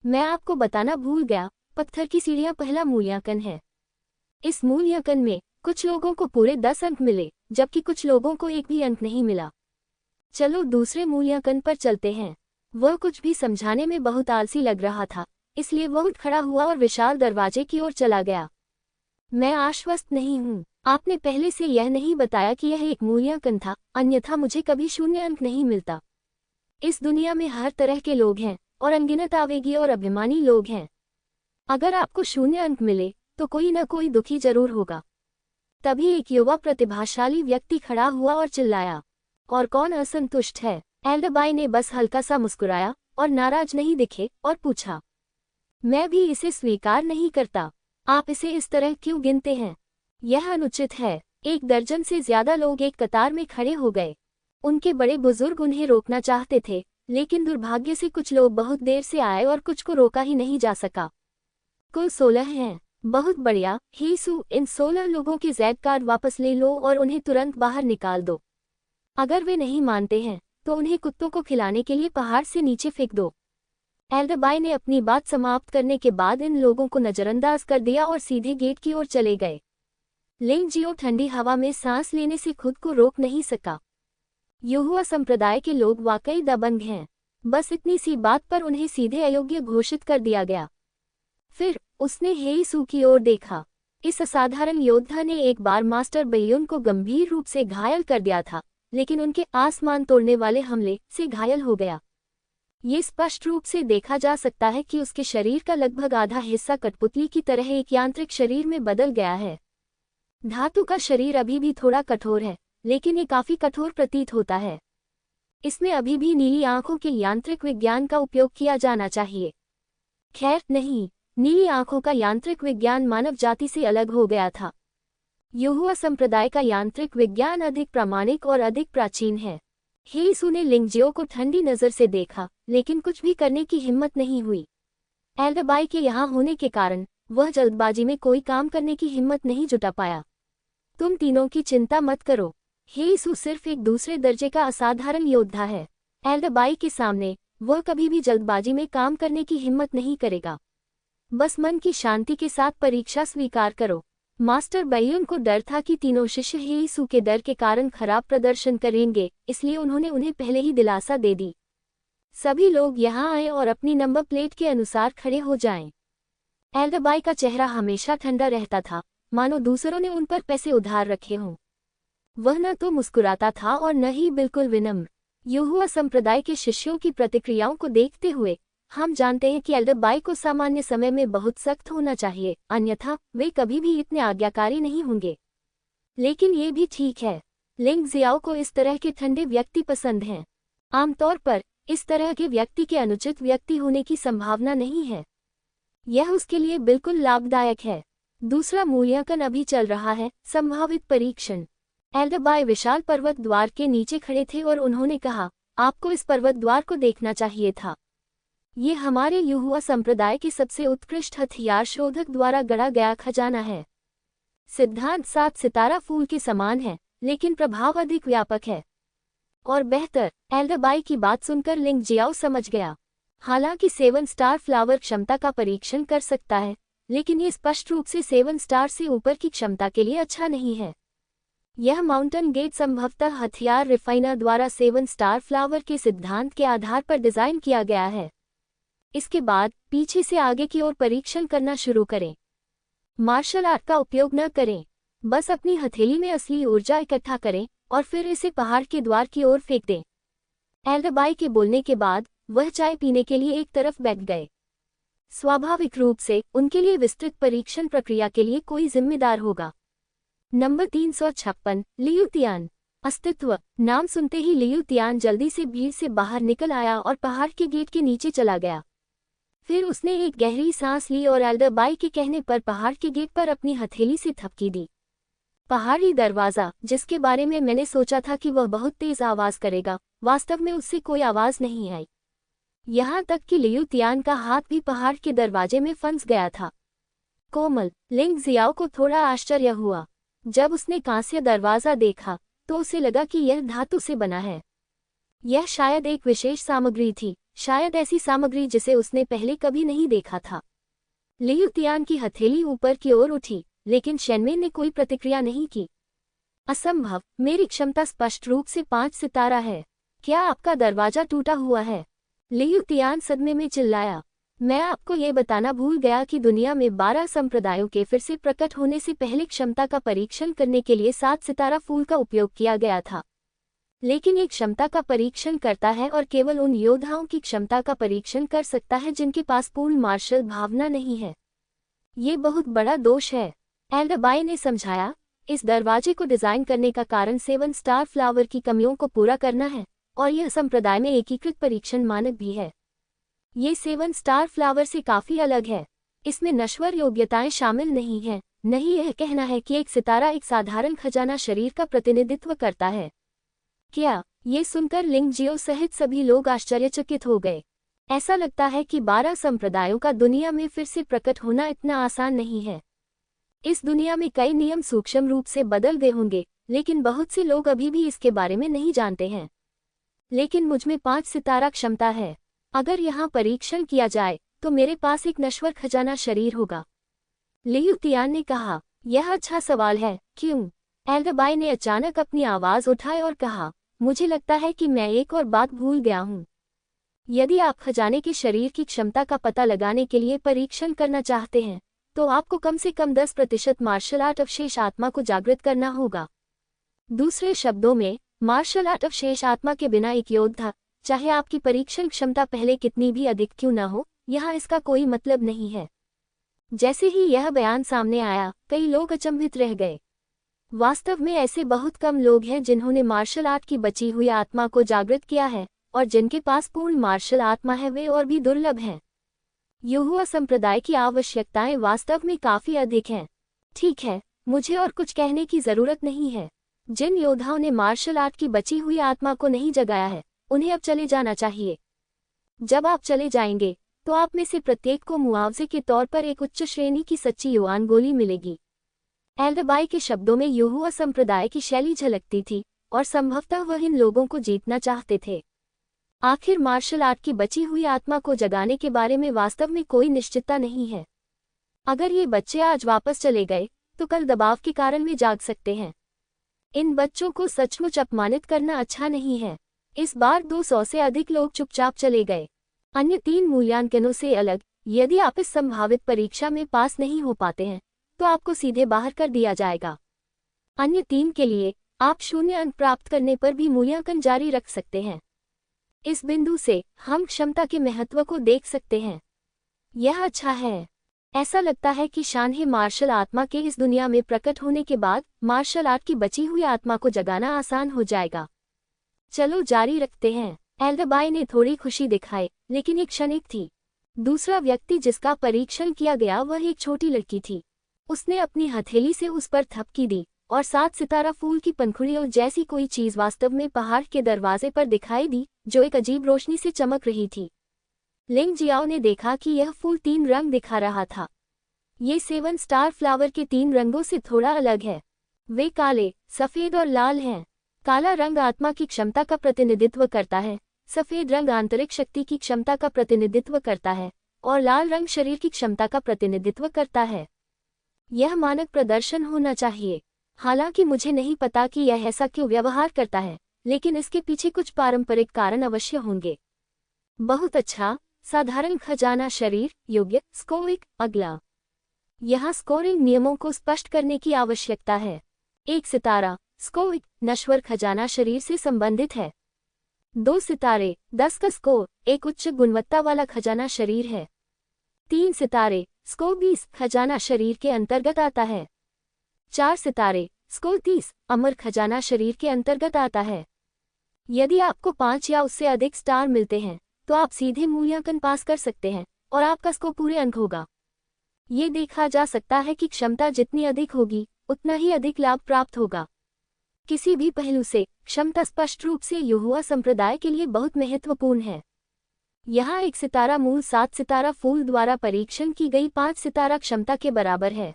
मैं आपको बताना भूल गया, पत्थर की सीढ़ियाँ पहला मूल्यांकन है। इस मूल्यांकन में कुछ लोगों को पूरे 10 अंक मिले, जबकि कुछ लोगों को एक भी अंक नहीं मिला। चलो दूसरे मूल्यांकन पर चलते हैं। वह कुछ भी समझाने में बहुत आलसी लग रहा था, इसलिए वह उठ खड़ा हुआ और विशाल दरवाजे की ओर चला गया। मैं आश्वस्त नहीं हूँ। आपने पहले से यह नहीं बताया कि यह एक मूल्यांकन था, अन्यथा मुझे कभी 0 अंक नहीं मिलता। इस दुनिया में हर तरह के लोग हैं और अनगिनत आवेगी और अभिमानी लोग हैं। अगर आपको 0 अंक मिले तो कोई न कोई दुखी जरूर होगा। तभी एक युवा प्रतिभाशाली व्यक्ति खड़ा हुआ और चिल्लाया, और कौन असंतुष्ट है? एल्डरबाई ने बस हल्का सा मुस्कुराया और नाराज नहीं दिखे और पूछा, मैं भी इसे स्वीकार नहीं करता। आप इसे इस तरह क्यों गिनते हैं? यह अनुचित है। 1 दर्जन से ज्यादा लोग एक कतार में खड़े हो गए। उनके बड़े बुजुर्ग उन्हें रोकना चाहते थे, लेकिन दुर्भाग्य से कुछ लोग बहुत देर से आए और कुछ को रोका ही नहीं जा सका। कुल 16 हैं। बहुत बढ़िया। यीशु, इन 16 लोगों के ज़ैब कार्ड वापस ले लो और उन्हें तुरंत बाहर निकाल दो। अगर वे नहीं मानते हैं तो उन्हें कुत्तों को खिलाने के लिए पहाड़ से नीचे फेंक दो। एल्डरबाई ने अपनी बात समाप्त करने के बाद इन लोगों को नजरअंदाज कर दिया और सीधे गेट की ओर चले गए। लिंग जियो ठंडी हवा में सांस लेने से खुद को रोक नहीं सका। यहोवा संप्रदाय के लोग वाकई दबंग हैं। बस इतनी सी बात पर उन्हें सीधे अयोग्य घोषित कर दिया गया। फिर उसने यीशु की ओर देखा। इस असाधारण योद्धा ने एक बार मास्टर बय्यून को गंभीर रूप से घायल कर दिया था, लेकिन उनके आसमान तोड़ने वाले हमले से घायल हो गया। ये स्पष्ट रूप से देखा जा सकता है कि उसके शरीर का लगभग आधा हिस्सा कठपुतली की तरह एक यांत्रिक शरीर में बदल गया है। धातु का शरीर अभी भी थोड़ा कठोर है, लेकिन ये काफी कठोर प्रतीत होता है। इसमें अभी भी नीली आंखों के यांत्रिक विज्ञान का उपयोग किया जाना चाहिए। खैर नहीं, नीली आंखों का यांत्रिक विज्ञान मानव जाति से अलग हो गया था। यहोवा संप्रदाय का यांत्रिक विज्ञान अधिक प्रामाणिक और अधिक प्राचीन है। यीशु ने लिंगजियो को ठंडी नजर से देखा, लेकिन कुछ भी करने की हिम्मत नहीं हुई। एल्डरबाई के यहाँ होने के कारण वह जल्दबाजी में कोई काम करने की हिम्मत नहीं जुटा पाया। तुम तीनों की चिंता मत करो। यीशु सिर्फ एक दूसरे दर्जे का असाधारण योद्धा है। एल्डरबाई के सामने वह कभी भी जल्दबाजी में काम करने की हिम्मत नहीं करेगा। बस मन की शांति के साथ परीक्षा स्वीकार करो। मास्टर बय्यून को डर था कि तीनों शिष्य यीशु के डर के कारण खराब प्रदर्शन करेंगे, इसलिए उन्होंने उन्हें पहले ही दिलासा दे दी। सभी लोग यहाँ आए और अपनी नंबर प्लेट के अनुसार खड़े हो जाएं। एल्डरबाई का चेहरा हमेशा ठंडा रहता था, मानो दूसरों ने उन पर पैसे उधार रखे हों। वह न तो मुस्कुराता था और न ही बिल्कुल विनम्र। यहोवा संप्रदाय के शिष्यों की प्रतिक्रियाओं को देखते हुए हम जानते हैं कि एल्डरबाई को सामान्य समय में बहुत सख्त होना चाहिए, अन्यथा वे कभी भी इतने आज्ञाकारी नहीं होंगे। लेकिन ये भी ठीक है। लिंग जियाओ को इस तरह के ठंडे व्यक्ति पसंद हैं। आमतौर पर इस तरह के व्यक्ति के अनुचित व्यक्ति होने की संभावना नहीं है। यह उसके लिए बिल्कुल लाभदायक है। दूसरा मूल्यांकन अभी चल रहा है, संभावित परीक्षण। एल्डरबाई विशाल पर्वत द्वार के नीचे खड़े थे और उन्होंने कहा, आपको इस पर्वत द्वार को देखना चाहिए था। ये हमारे यहोवा संप्रदाय के सबसे उत्कृष्ट हथियार शोधक द्वारा गढ़ा गया खजाना है। सिद्धांत 7 सितारा फूल के समान है, लेकिन प्रभाव अधिक व्यापक है और बेहतर। एल्डरबाई की बात सुनकर लिंग जियाओ समझ गया। हालांकि 7 स्टार फ्लावर क्षमता का परीक्षण कर सकता है, लेकिन ये स्पष्ट रूप से 7 स्टार से ऊपर की क्षमता के लिए अच्छा नहीं है। यह माउंटेन गेट संभवतः हथियार रिफाइनर द्वारा 7 स्टार फ्लावर के सिद्धांत के आधार पर डिजाइन किया गया है। इसके बाद पीछे से आगे की ओर परीक्षण करना शुरू करें। मार्शल आर्ट का उपयोग न करें। बस अपनी हथेली में असली ऊर्जा इकट्ठा करें और फिर इसे पहाड़ के द्वार की ओर फेंक दें। एल्डरबाई के बोलने के बाद वह चाय पीने के लिए एक तरफ बैठ गए। स्वाभाविक रूप से उनके लिए विस्तृत परीक्षण प्रक्रिया के लिए कोई जिम्मेदार होगा। Number 356 Liu Tian. अस्तित्व। नाम सुनते ही लियू तियान जल्दी से भीड़ से बाहर निकल आया और पहाड़ के गेट के नीचे चला गया। फिर उसने एक गहरी सांस ली और एल्डरबाई के कहने पर पहाड़ के गेट पर अपनी हथेली से थपकी दी। पहाड़ी दरवाजा, जिसके बारे में मैंने सोचा था कि वह बहुत तेज आवाज करेगा, वास्तव में उससे कोई आवाज नहीं आई। यहाँ तक कि लियू तियान का हाथ भी पहाड़ के दरवाजे में फंस गया था। कोमल। लिंग जियाओ को थोड़ा आश्चर्य हुआ। जब उसने कांस्य दरवाजा देखा तो उसे लगा कि यह धातु से बना है। यह शायद एक विशेष सामग्री थी, शायद ऐसी सामग्री जिसे उसने पहले कभी नहीं देखा था। लियू तियान की हथेली ऊपर की ओर उठी, लेकिन शेनमेन ने कोई प्रतिक्रिया नहीं की। असंभव, मेरी क्षमता स्पष्ट रूप से 5 सितारा है। क्या आपका दरवाजा टूटा हुआ है? लियू तियान सदमे में चिल्लाया। मैं आपको ये बताना भूल गया कि दुनिया में 12 संप्रदायों के फिर से प्रकट होने से पहले क्षमता का परीक्षण करने के लिए 7 सितारा फूल का उपयोग किया गया था। लेकिन ये क्षमता का परीक्षण करता है और केवल उन योद्धाओं की क्षमता का परीक्षण कर सकता है जिनके पास पूर्ण मार्शल भावना नहीं है। ये बहुत बड़ा दोष है, एल्डरबाई ने समझाया। इस दरवाजे को डिजाइन करने का कारण 7 स्टार फ्लावर की कमियों को पूरा करना है, और यह संप्रदाय में एकीकृत परीक्षण मानक भी है। ये 7 स्टार फ्लावर से काफी अलग है। इसमें नश्वर योग्यताएं शामिल नहीं हैं। नहीं, यह कहना है कि एक सितारा एक साधारण खजाना शरीर का प्रतिनिधित्व करता है। क्या ये सुनकर लिंग जियो सहित सभी लोग आश्चर्यचकित हो गए। ऐसा लगता है कि 12 संप्रदायों का दुनिया में फिर से प्रकट होना इतना आसान नहीं है। इस दुनिया में कई नियम सूक्ष्म रूप से बदल गए होंगे, लेकिन बहुत से लोग अभी भी इसके बारे में नहीं जानते हैं। लेकिन मुझमें 5 सितारा क्षमता है। अगर यहाँ परीक्षण किया जाए तो मेरे पास एक नश्वर खजाना शरीर होगा। लियू तियान ने कहा, यह अच्छा सवाल है, क्यों? एल्डरबाई ने अचानक अपनी आवाज उठाई और कहा, मुझे लगता है कि मैं एक और बात भूल गया हूँ। यदि आप खजाने के शरीर की क्षमता का पता लगाने के लिए परीक्षण करना चाहते हैं, तो आपको कम से कम 10% मार्शल आर्ट अवशेष आत्मा को जागृत करना होगा। दूसरे शब्दों में, मार्शल आर्ट अवशेष आत्मा के बिना एक योद्धा, चाहे आपकी परीक्षण क्षमता पहले कितनी भी अधिक क्यों न हो, यहाँ इसका कोई मतलब नहीं है। जैसे ही यह बयान सामने आया, कई लोग अचंभित रह गए। वास्तव में ऐसे बहुत कम लोग हैं जिन्होंने मार्शल आर्ट की बची हुई आत्मा को जागृत किया है, और जिनके पास पूर्ण मार्शल आत्मा है वे और भी दुर्लभ हैं। युहुआ संप्रदाय की आवश्यकताएं वास्तव में काफी अधिक हैं। ठीक है, मुझे और कुछ कहने की जरूरत नहीं है। जिन योद्धाओं ने मार्शल आर्ट की बची हुई आत्मा को नहीं जगाया है, उन्हें अब चले जाना चाहिए। जब आप चले जाएंगे तो आप में से प्रत्येक को मुआवजे के तौर पर एक उच्च श्रेणी की सच्ची युआन गोली मिलेगी। एल्डरबाई के शब्दों में युहुआ संप्रदाय की शैली झलकती थी, और संभवतः वह इन लोगों को जीतना चाहते थे। आखिर मार्शल आर्ट की बची हुई आत्मा को जगाने के बारे में वास्तव में कोई निश्चितता नहीं है। अगर ये बच्चे आज वापस चले गए तो कल दबाव के कारण वे जाग सकते हैं। इन बच्चों को सचमुच अपमानित करना अच्छा नहीं है। इस बार 200 से अधिक लोग चुपचाप चले गए। अन्य 3 मूल्यांकनों से अलग, यदि आप इस संभावित परीक्षा में पास नहीं हो पाते हैं तो आपको सीधे बाहर कर दिया जाएगा। अन्य 3 के लिए आप 0 अंक प्राप्त करने पर भी मूल्यांकन जारी रख सकते हैं। इस बिंदु से हम क्षमता के महत्व को देख सकते हैं। यह अच्छा है। ऐसा लगता है कि शानहे मार्शल आत्मा के इस दुनिया में प्रकट होने के बाद मार्शल आर्ट की बची हुई आत्मा को जगाना आसान हो जाएगा। चलो जारी रखते हैं। एल्डरबाई ने थोड़ी खुशी दिखाई, लेकिन एक क्षणिक थी। दूसरा व्यक्ति जिसका परीक्षण किया गया वह एक छोटी लड़की थी। उसने अपनी हथेली से उस पर थपकी दी, और 7 सितारा फूल की पंखुड़ियों जैसी कोई चीज वास्तव में पहाड़ के दरवाजे पर दिखाई दी, जो एक अजीब रोशनी से चमक रही थी। लिंग जियाओ ने देखा कि यह फूल 3 रंग दिखा रहा था। ये 7 स्टार फ्लावर के 3 रंगों से थोड़ा अलग है। वे काले, सफेद और लाल हैं। काला रंग आत्मा की क्षमता का प्रतिनिधित्व करता है, सफेद रंग आंतरिक शक्ति की क्षमता का प्रतिनिधित्व करता है, और लाल रंग शरीर की क्षमता का प्रतिनिधित्व करता है। यह मानक प्रदर्शन होना चाहिए। हालांकि मुझे नहीं पता कि यह ऐसा क्यों व्यवहार करता है, लेकिन इसके पीछे कुछ पारंपरिक कारण अवश्य होंगे। बहुत अच्छा। साधारण खजाना शरीर योग्य स्कोरिक। अगला, यहाँ स्कोरिंग नियमों को स्पष्ट करने की आवश्यकता है। 1 सितारा स्कोरिक नश्वर खजाना शरीर से संबंधित है। 2 सितारे 10 का स्कोर एक उच्च गुणवत्ता वाला खजाना शरीर है। 3 सितारे स्कोर 20 खजाना शरीर के अंतर्गत आता है। 4 सितारे स्कोर 30 अमर खजाना शरीर के अंतर्गत आता है। यदि आपको 5 या उससे अधिक स्टार मिलते हैं तो आप सीधे मूल्यांकन पास कर सकते हैं, और आपका स्कोर पूरे अंक होगा। ये देखा जा सकता है कि क्षमता जितनी अधिक होगी उतना ही अधिक लाभ प्राप्त होगा। किसी भी पहलू से क्षमता स्पष्ट रूप से युहुआ संप्रदाय के लिए बहुत महत्वपूर्ण है। यहाँ 1 सितारा मूल 7 सितारा फूल द्वारा परीक्षण की गई 5 सितारा क्षमता के बराबर है।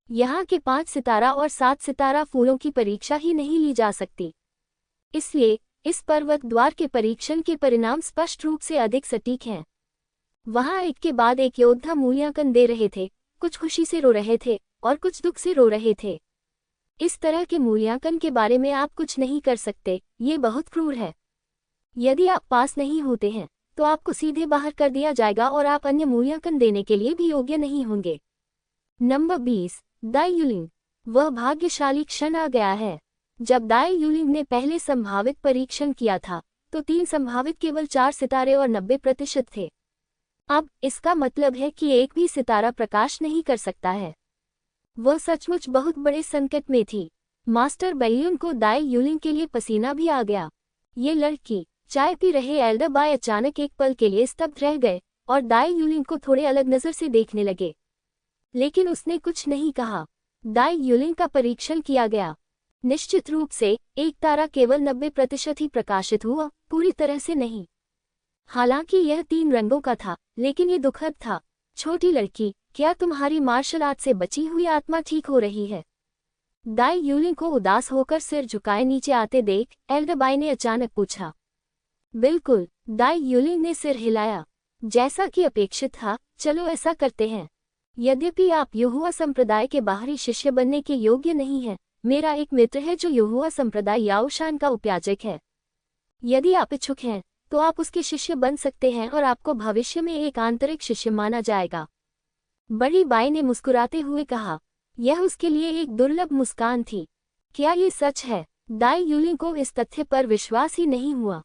यहाँ के 5 सितारा और 7 सितारा फूलों की परीक्षा ही नहीं ली जा सकती। इसलिए इस पर्वत द्वार के परीक्षण के परिणाम स्पष्ट रूप से अधिक सटीक हैं। वहाँ एक के बाद एक योद्धा मूल्यांकन दे रहे थे, कुछ खुशी से रो रहे थे और कुछ दुख से रो रहे थे। इस तरह के मूल्यांकन के बारे में आप कुछ नहीं कर सकते, ये बहुत क्रूर है। यदि आप पास नहीं होते हैं तो आपको सीधे बाहर कर दिया जाएगा और आप अन्य मूल्यांकन देने के लिए भी योग्य नहीं होंगे। नंबर 20 दाई युलिंग। वह भाग्यशाली क्षण आ गया है। जब दाई युलिंग ने पहले संभावित परीक्षण किया था तो 3 संभावित केवल 4 सितारे और 90% थे। अब इसका मतलब है कि एक भी सितारा प्रकाश नहीं कर सकता है। वह सचमुच बहुत बड़े संकट में थी। मास्टर बैयुन को दाई युलिंग के लिए पसीना भी आ गया। ये लड़की चाय पी रहे एल्डर बाय अचानक एक पल के लिए स्तब्ध रह गए और दाई यूलिंग को थोड़े अलग नजर से देखने लगे। लेकिन उसने कुछ नहीं कहा। दाई यूलिंग का परीक्षण किया गया। निश्चित रूप से एक तारा केवल 90% ही प्रकाशित हुआ, पूरी तरह से नहीं। हालांकि यह 3 रंगों का था, लेकिन ये दुखद था। छोटी लड़की, क्या तुम्हारी मार्शल आर्ट से बची हुई आत्मा ठीक हो रही है? दाई यूलिंग को उदास होकर सिर झुकाए नीचे आते देख एल्डर बाई ने अचानक पूछा। बिल्कुल, दाई यूलिंग ने सिर हिलाया। जैसा कि अपेक्षित था, चलो ऐसा करते हैं। यद्यपि आप यहोवा संप्रदाय के बाहरी शिष्य बनने के योग्य नहीं हैं, मेरा एक मित्र है जो यहोवा संप्रदाय याओशान का उपयाजक है। यदि आप इच्छुक हैं तो आप उसके शिष्य बन सकते हैं और आपको भविष्य में एक आंतरिक शिष्य माना जाएगा। बड़ी बाई ने मुस्कुराते हुए कहा। यह उसके लिए एक दुर्लभ मुस्कान थी। क्या ये सच है? दाई यूलिंग को इस तथ्य पर विश्वास ही नहीं हुआ।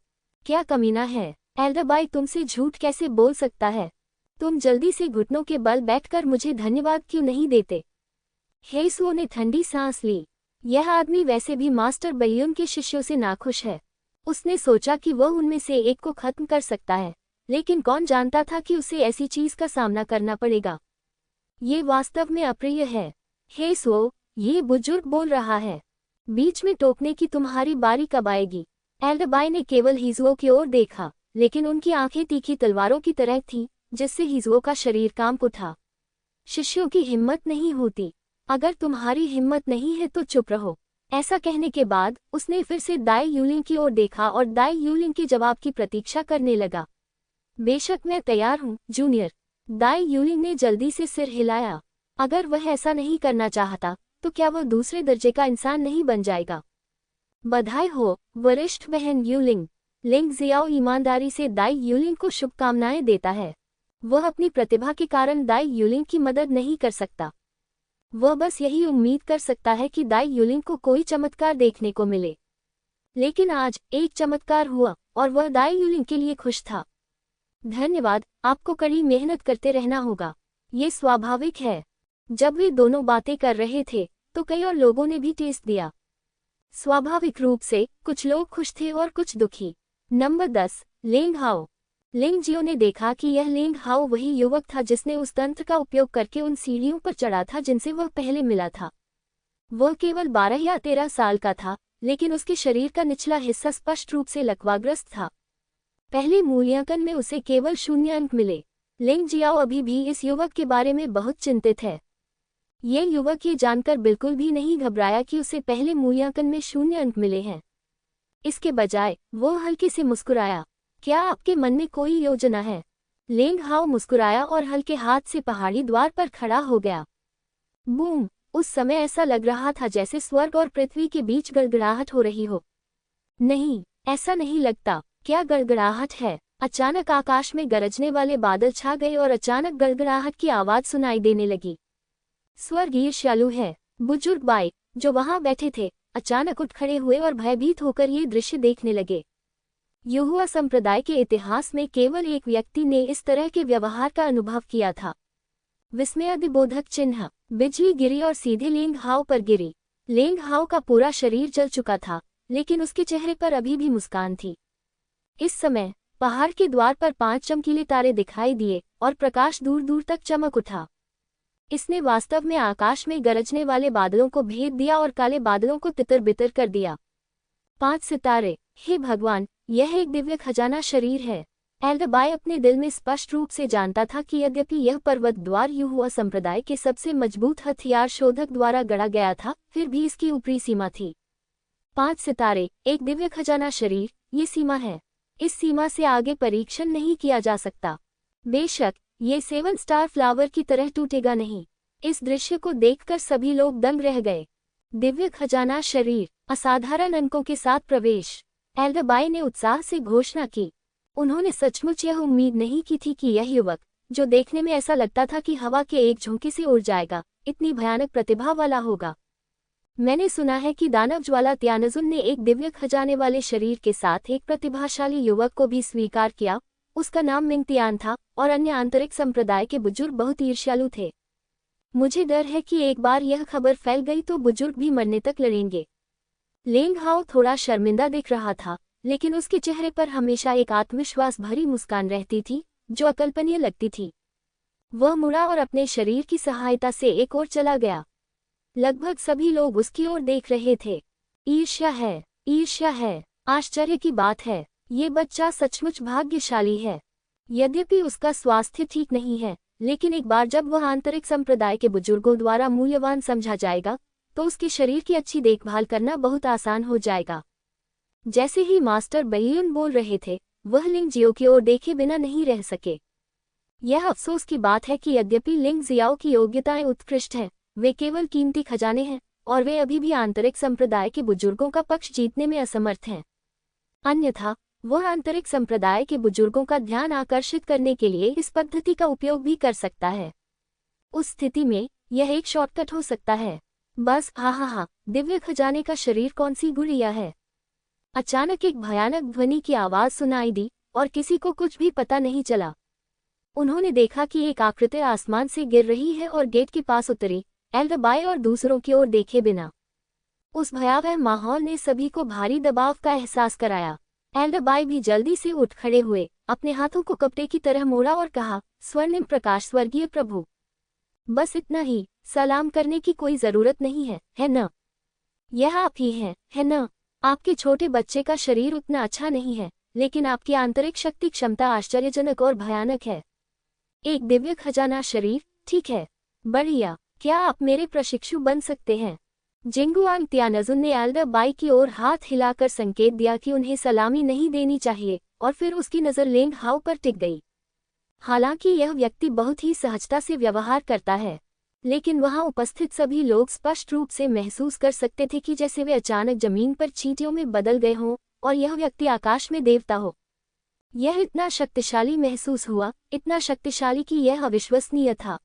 क्या कमीना है? एल्डर बाई तुमसे झूठ कैसे बोल सकता है? तुम जल्दी से घुटनों के बल बैठकर मुझे धन्यवाद क्यों नहीं देते? हेसुओ ने ठंडी सांस ली। यह आदमी वैसे भी मास्टर बैयुन के शिष्यों से नाखुश है। उसने सोचा कि वह उनमें से एक को खत्म कर सकता है, लेकिन कौन जानता था कि उसे ऐसी चीज का सामना करना पड़ेगा। ये वास्तव में अप्रिय है। हेसुओ, ये बुजुर्ग बोल रहा है। बीच में टोकने की तुम्हारी बारी कब आएगी? एल्डर बाई ने केवल हिजुओ की ओर देखा, लेकिन उनकी आंखें तीखी तलवारों की तरह थीं, जिससे हिजुओ का शरीर कांप उठा। शिष्यों की हिम्मत नहीं होती। अगर तुम्हारी हिम्मत नहीं है तो चुप रहो। ऐसा कहने के बाद उसने फिर से दाई यूलिंग की ओर देखा और दाई यूलिंग के जवाब की प्रतीक्षा करने लगा। बेशक मैं तैयार हूँ, जूनियर। दाई यूलिंग ने जल्दी से सिर हिलाया। अगर वह ऐसा नहीं करना चाहता तो क्या वह दूसरे दर्जे का इंसान नहीं बन जाएगा? बधाई हो, वरिष्ठ बहन यूलिंग। लिंग जियाओ ईमानदारी से दाई यूलिंग को शुभकामनाएं देता है। वह अपनी प्रतिभा के कारण दाई यूलिंग की मदद नहीं कर सकता। वह बस यही उम्मीद कर सकता है कि दाई यूलिंग को कोई चमत्कार देखने को मिले। लेकिन आज एक चमत्कार हुआ और वह दाई यूलिंग के लिए खुश था। धन्यवाद, आपको कड़ी मेहनत करते रहना होगा। ये स्वाभाविक है। जब वे दोनों बातें कर रहे थे तो कई और लोगों ने भी टेस्ट दिया। स्वाभाविक रूप से कुछ लोग खुश थे और कुछ दुखी। नंबर 10, लेंग हाओ। लिंग जियो ने देखा कि यह लेंग हाओ वही युवक था जिसने उस तंत्र का उपयोग करके उन सीढ़ियों पर चढ़ा था जिनसे वह पहले मिला था। वह केवल 12 या 13 साल का था, लेकिन उसके शरीर का निचला हिस्सा स्पष्ट रूप से लकवाग्रस्त था। पहले मूल्यांकन में उसे केवल 0 अंक मिले। लिंग जियाओ अभी भी इस युवक के बारे में बहुत चिंतित है। ये युवक ये जानकर बिल्कुल भी नहीं घबराया कि उसे पहले मूल्यांकन में 0 अंक मिले हैं। इसके बजाय वो हल्के से मुस्कुराया। क्या आपके मन में कोई योजना है? लेंग हाओ मुस्कुराया और हल्के हाथ से पहाड़ी द्वार पर खड़ा हो गया। बूम! उस समय ऐसा लग रहा था जैसे स्वर्ग और पृथ्वी के बीच गड़गड़ाहट हो रही हो। नहीं, ऐसा नहीं लगता। क्या गड़गड़ाहट है? अचानक आकाश में गरजने वाले बादल छा गए और अचानक गड़गड़ाहट की आवाज सुनाई देने लगी। स्वर्ग ईर्ष्यालु है। बुजुर्ग बाई, जो वहां बैठे थे, अचानक उठ खड़े हुए और भयभीत होकर ये दृश्य देखने लगे। यहोवा संप्रदाय के इतिहास में केवल एक व्यक्ति ने इस तरह के व्यवहार का अनुभव किया था। विस्मयादिबोधक चिन्ह। बिजली गिरी और सीधे लेंग हाओ पर गिरी। लेंग हाओ का पूरा शरीर जल चुका था, लेकिन उसके चेहरे पर अभी भी मुस्कान थी। इस समय पहाड़ के द्वार पर 5 चमकीले तारे दिखाई दिए और प्रकाश दूर दूर तक चमक उठा। इसने वास्तव में आकाश में गरजने वाले बादलों को भेद दिया और काले बादलों को तितर बितर कर दिया। 5 सितारे। हे भगवान, यह एक दिव्य खजाना शरीर है। एल्डर बाई अपने दिल में स्पष्ट रूप से जानता था कि यद्यपि यह पर्वत द्वार यहोवा संप्रदाय के सबसे मजबूत हथियार शोधक द्वारा गढ़ा गया था, फिर भी इसकी ऊपरी सीमा थी। 5 सितारे, एक दिव्य खजाना शरीर, ये सीमा है। इस सीमा से आगे परीक्षण नहीं किया जा सकता। बेशक ये 7 स्टार फ्लावर की तरह टूटेगा नहीं। इस दृश्य को देखकर सभी लोग दंग रह गए। दिव्य खजाना शरीर, असाधारण अंकों के साथ प्रवेश। एल्डर बाई ने उत्साह से घोषणा की। उन्होंने सचमुच यह उम्मीद नहीं की थी कि यह युवक, जो देखने में ऐसा लगता था कि हवा के एक झोंके से उड़ जाएगा, इतनी भयानक प्रतिभा वाला होगा। मैंने सुना है कि दानव ज्वाला त्यानजुन ने एक दिव्य खजाने वाले शरीर के साथ एक प्रतिभाशाली युवक को भी स्वीकार किया। उसका नाम मिंगतियान था और अन्य आंतरिक संप्रदाय के बुजुर्ग बहुत ईर्ष्यालु थे। मुझे डर है कि एक बार यह खबर फैल गई तो बुजुर्ग भी मरने तक लड़ेंगे। लेंग हाओ थोड़ा शर्मिंदा दिख रहा था, लेकिन उसके चेहरे पर हमेशा एक आत्मविश्वास भरी मुस्कान रहती थी जो अकल्पनीय लगती थी। वह मुड़ा और अपने शरीर की सहायता से एक ओर चला गया। लगभग सभी लोग उसकी ओर देख रहे थे। ईर्ष्या है, ईर्ष्या है। आश्चर्य की बात है, ये बच्चा सचमुच भाग्यशाली है। यद्यपि उसका स्वास्थ्य ठीक नहीं है, लेकिन एक बार जब वह आंतरिक संप्रदाय के बुजुर्गों द्वारा मूल्यवान समझा जाएगा तो उसके शरीर की अच्छी देखभाल करना बहुत आसान हो जाएगा। जैसे ही मास्टर बैयुन बोल रहे थे, वह लिंग जियो की ओर देखे बिना नहीं रह सके। यह अफसोस की बात है कि यद्यपि लिंग जियाओ की योग्यताएं उत्कृष्ट हैं, वे केवल कीमती खजाने हैं और वे अभी भी आंतरिक संप्रदाय के बुजुर्गों का पक्ष जीतने में असमर्थ हैं। अन्यथा वह आंतरिक संप्रदाय के बुजुर्गों का ध्यान आकर्षित करने के लिए इस पद्धति का उपयोग भी कर सकता है। उस स्थिति में यह एक शॉर्टकट हो सकता है। बस हा, दिव्य खजाने का शरीर कौन सी गुड़िया है। अचानक एक भयानक ध्वनि की आवाज सुनाई दी और किसी को कुछ भी पता नहीं चला। उन्होंने देखा कि एक आकृति आसमान से गिर रही है और गेट के पास उतरी, एल्डरबाई और दूसरों की ओर देखे बिना। उस भयावह माहौल ने सभी को भारी दबाव का एहसास कराया। एल्डरबाई भी जल्दी से उठ खड़े हुए, अपने हाथों को कपड़े की तरह मोड़ा और कहा, स्वर्णिम प्रकाश स्वर्गीय प्रभु, बस इतना ही, सलाम करने की कोई जरूरत नहीं है न? यह आप ही हैं, है न? आपके छोटे बच्चे का शरीर उतना अच्छा नहीं है, लेकिन आपकी आंतरिक शक्ति क्षमता आश्चर्यजनक और भयानक है। एक दिव्य खजाना शरीर, ठीक है, बढ़िया। क्या आप मेरे प्रशिक्षु बन सकते हैं? जिंगुआंग त्यानजुन ने एल्डरबाई की ओर हाथ हिलाकर संकेत दिया कि उन्हें सलामी नहीं देनी चाहिए, और फिर उसकी नज़र लेंग हाओ पर टिक गई। हालांकि यह व्यक्ति बहुत ही सहजता से व्यवहार करता है, लेकिन वहां उपस्थित सभी लोग स्पष्ट रूप से महसूस कर सकते थे कि जैसे वे अचानक जमीन पर चींटियों में बदल गए हों और यह व्यक्ति आकाश में देवता हो। यह इतना शक्तिशाली महसूस हुआ, इतना शक्तिशाली कि यह अविश्वसनीय था।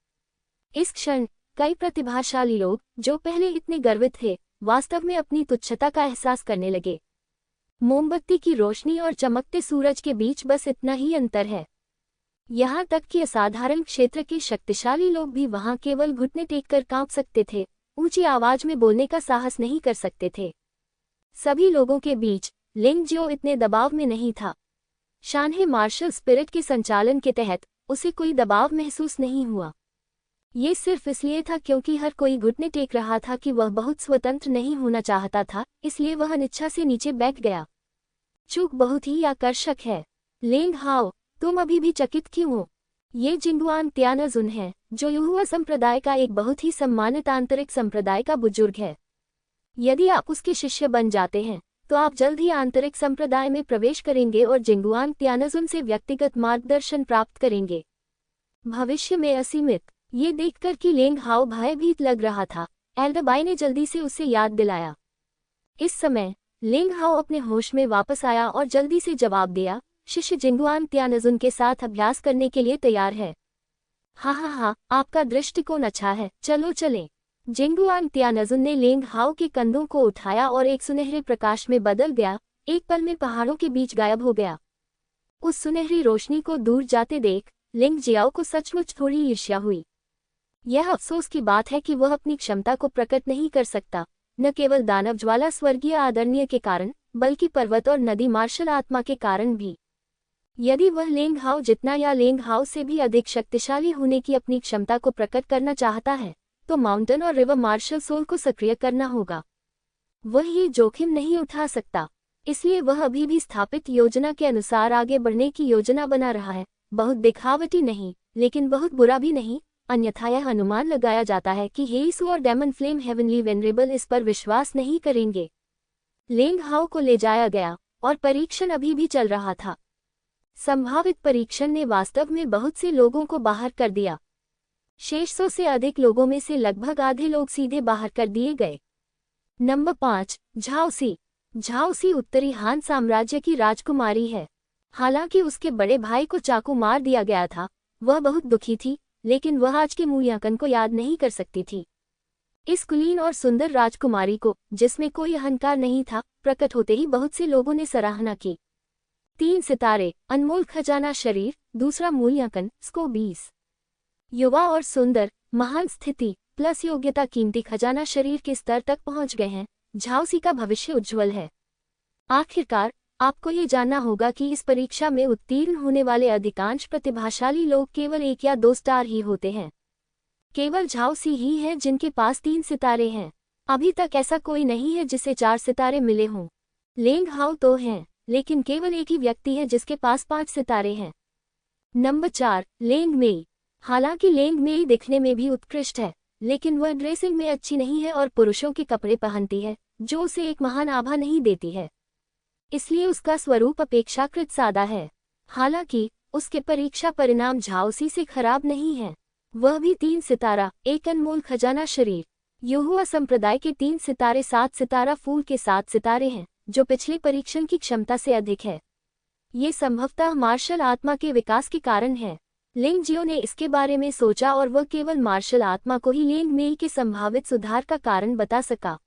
इस क्षण कई प्रतिभाशाली लोग, जो पहले इतने गर्वित थे, वास्तव में अपनी तुच्छता का एहसास करने लगे। मोमबत्ती की रोशनी और चमकते सूरज के बीच बस इतना ही अंतर है। यहाँ तक कि असाधारण क्षेत्र के शक्तिशाली लोग भी वहां केवल घुटने टेककर कांप सकते थे, ऊंची आवाज में बोलने का साहस नहीं कर सकते थे। सभी लोगों के बीच लिंग जियो इतने दबाव में नहीं था। शानहे मार्शल स्पिरिट के संचालन के तहत उसे कोई दबाव महसूस नहीं हुआ। ये सिर्फ इसलिए था क्योंकि हर कोई घुटने टेक रहा था कि वह बहुत स्वतंत्र नहीं होना चाहता था, इसलिए वह अनिच्छा से नीचे बैठ गया। चूक बहुत ही आकर्षक है। लेंग हाओ, तुम अभी भी चकित क्यों हो? ये जिंगुआंग त्यानजुन है, जो युहुआ संप्रदाय का एक बहुत ही सम्मानित आंतरिक संप्रदाय का बुजुर्ग है। यदि आप उसके शिष्य बन जाते हैं तो आप जल्द ही आंतरिक संप्रदाय में प्रवेश करेंगे और जिंगुआंग त्यानजुन से व्यक्तिगत मार्गदर्शन प्राप्त करेंगे। भविष्य में असीमित। ये देखकर कि लेंग हाओ भयभीत लग रहा था, एल्डरबाई ने जल्दी से उसे याद दिलाया। इस समय लेंग हाओ अपने होश में वापस आया और जल्दी से जवाब दिया, शिष्य जिंगुआंग त्यानजुन के साथ अभ्यास करने के लिए तैयार है। हाँ, आपका दृष्टिकोण अच्छा है, चलो चलें। जिंगुआंग त्यानजुन ने लेंग हाओ के कंधों को उठाया और एक सुनहरे प्रकाश में बदल गया, एक पल में पहाड़ों के बीच गायब हो गया। उस सुनहरी रोशनी को दूर जाते देख लिंग जियाओ को सचमुच थोड़ी ईर्ष्या हुई। यह अफसोस की बात है कि वह अपनी क्षमता को प्रकट नहीं कर सकता, न केवल दानव ज्वाला स्वर्गीय आदरणीय के कारण, बल्कि पर्वत और नदी मार्शल आत्मा के कारण भी। यदि वह लेंग हाओ जितना या लेंग हाओ से भी अधिक शक्तिशाली होने की अपनी क्षमता को प्रकट करना चाहता है, तो माउंटेन और रिवर मार्शल सोल को सक्रिय करना होगा। वह ये जोखिम नहीं उठा सकता, इसलिए वह अभी भी स्थापित योजना के अनुसार आगे बढ़ने की योजना बना रहा है। बहुत दिखावटी नहीं, लेकिन बहुत बुरा भी नहीं, अन्यथा यह अनुमान लगाया जाता है कि हेइसु और डेमन फ्लेम हेवनली वेनरेबल इस पर विश्वास नहीं करेंगे। लेंग हाओ को ले जाया गया और परीक्षण अभी भी चल रहा था। संभावित परीक्षण ने वास्तव में बहुत से लोगों को बाहर कर दिया। शेष 100 से अधिक लोगों में से लगभग आधे लोग सीधे बाहर कर दिए गए। नंबर 5, झाओसी। झाओसी उत्तरी हान साम्राज्य की राजकुमारी है। हालांकि उसके बड़े भाई को चाकू मार दिया गया था, वह बहुत दुखी थी, लेकिन वह आज के मूल्यांकन को याद नहीं कर सकती थी। इस कुलीन और सुंदर राजकुमारी को, जिसमें कोई अहंकार नहीं था, प्रकट होते ही बहुत से लोगों ने सराहना की। 3 सितारे, अनमोल खजाना शरीर, दूसरा मूल्यांकन, स्को 20। युवा और सुंदर, महान स्थिति प्लस योग्यता कीमती खजाना शरीर के स्तर तक पहुंच गए हैं। झाओसी का भविष्य उज्ज्वल है। आखिरकार आपको ये जानना होगा कि इस परीक्षा में उत्तीर्ण होने वाले अधिकांश प्रतिभाशाली लोग केवल 1 या 2 स्टार ही होते हैं। केवल झाओ सी ही है जिनके पास 3 सितारे हैं। अभी तक ऐसा कोई नहीं है जिसे 4 सितारे मिले हों। लेंग हाओ तो हैं, लेकिन केवल एक ही व्यक्ति है जिसके पास 5 सितारे हैं। Number 4, Leng Mei. हालांकि लेंग मेई दिखने में भी उत्कृष्ट है, लेकिन वह ड्रेसिंग में अच्छी नहीं है और पुरुषों के कपड़े पहनती है, जो उसे एक महान आभा नहीं देती है। इसलिए उसका स्वरूप अपेक्षाकृत सादा है। हालांकि उसके परीक्षा परिणाम झाओसी से खराब नहीं हैं। वह भी 3 सितारा, एक अनमोल खजाना शरीर। यहोवा संप्रदाय के 3 सितारे 7 सितारा फूल के 7 सितारे हैं, जो पिछले परीक्षण की क्षमता से अधिक है। ये संभवतः मार्शल आत्मा के विकास के कारण है। लेंग जियो ने इसके बारे में सोचा और वह केवल मार्शल आत्मा को ही लेंग मेई के संभावित सुधार का कारण बता सका।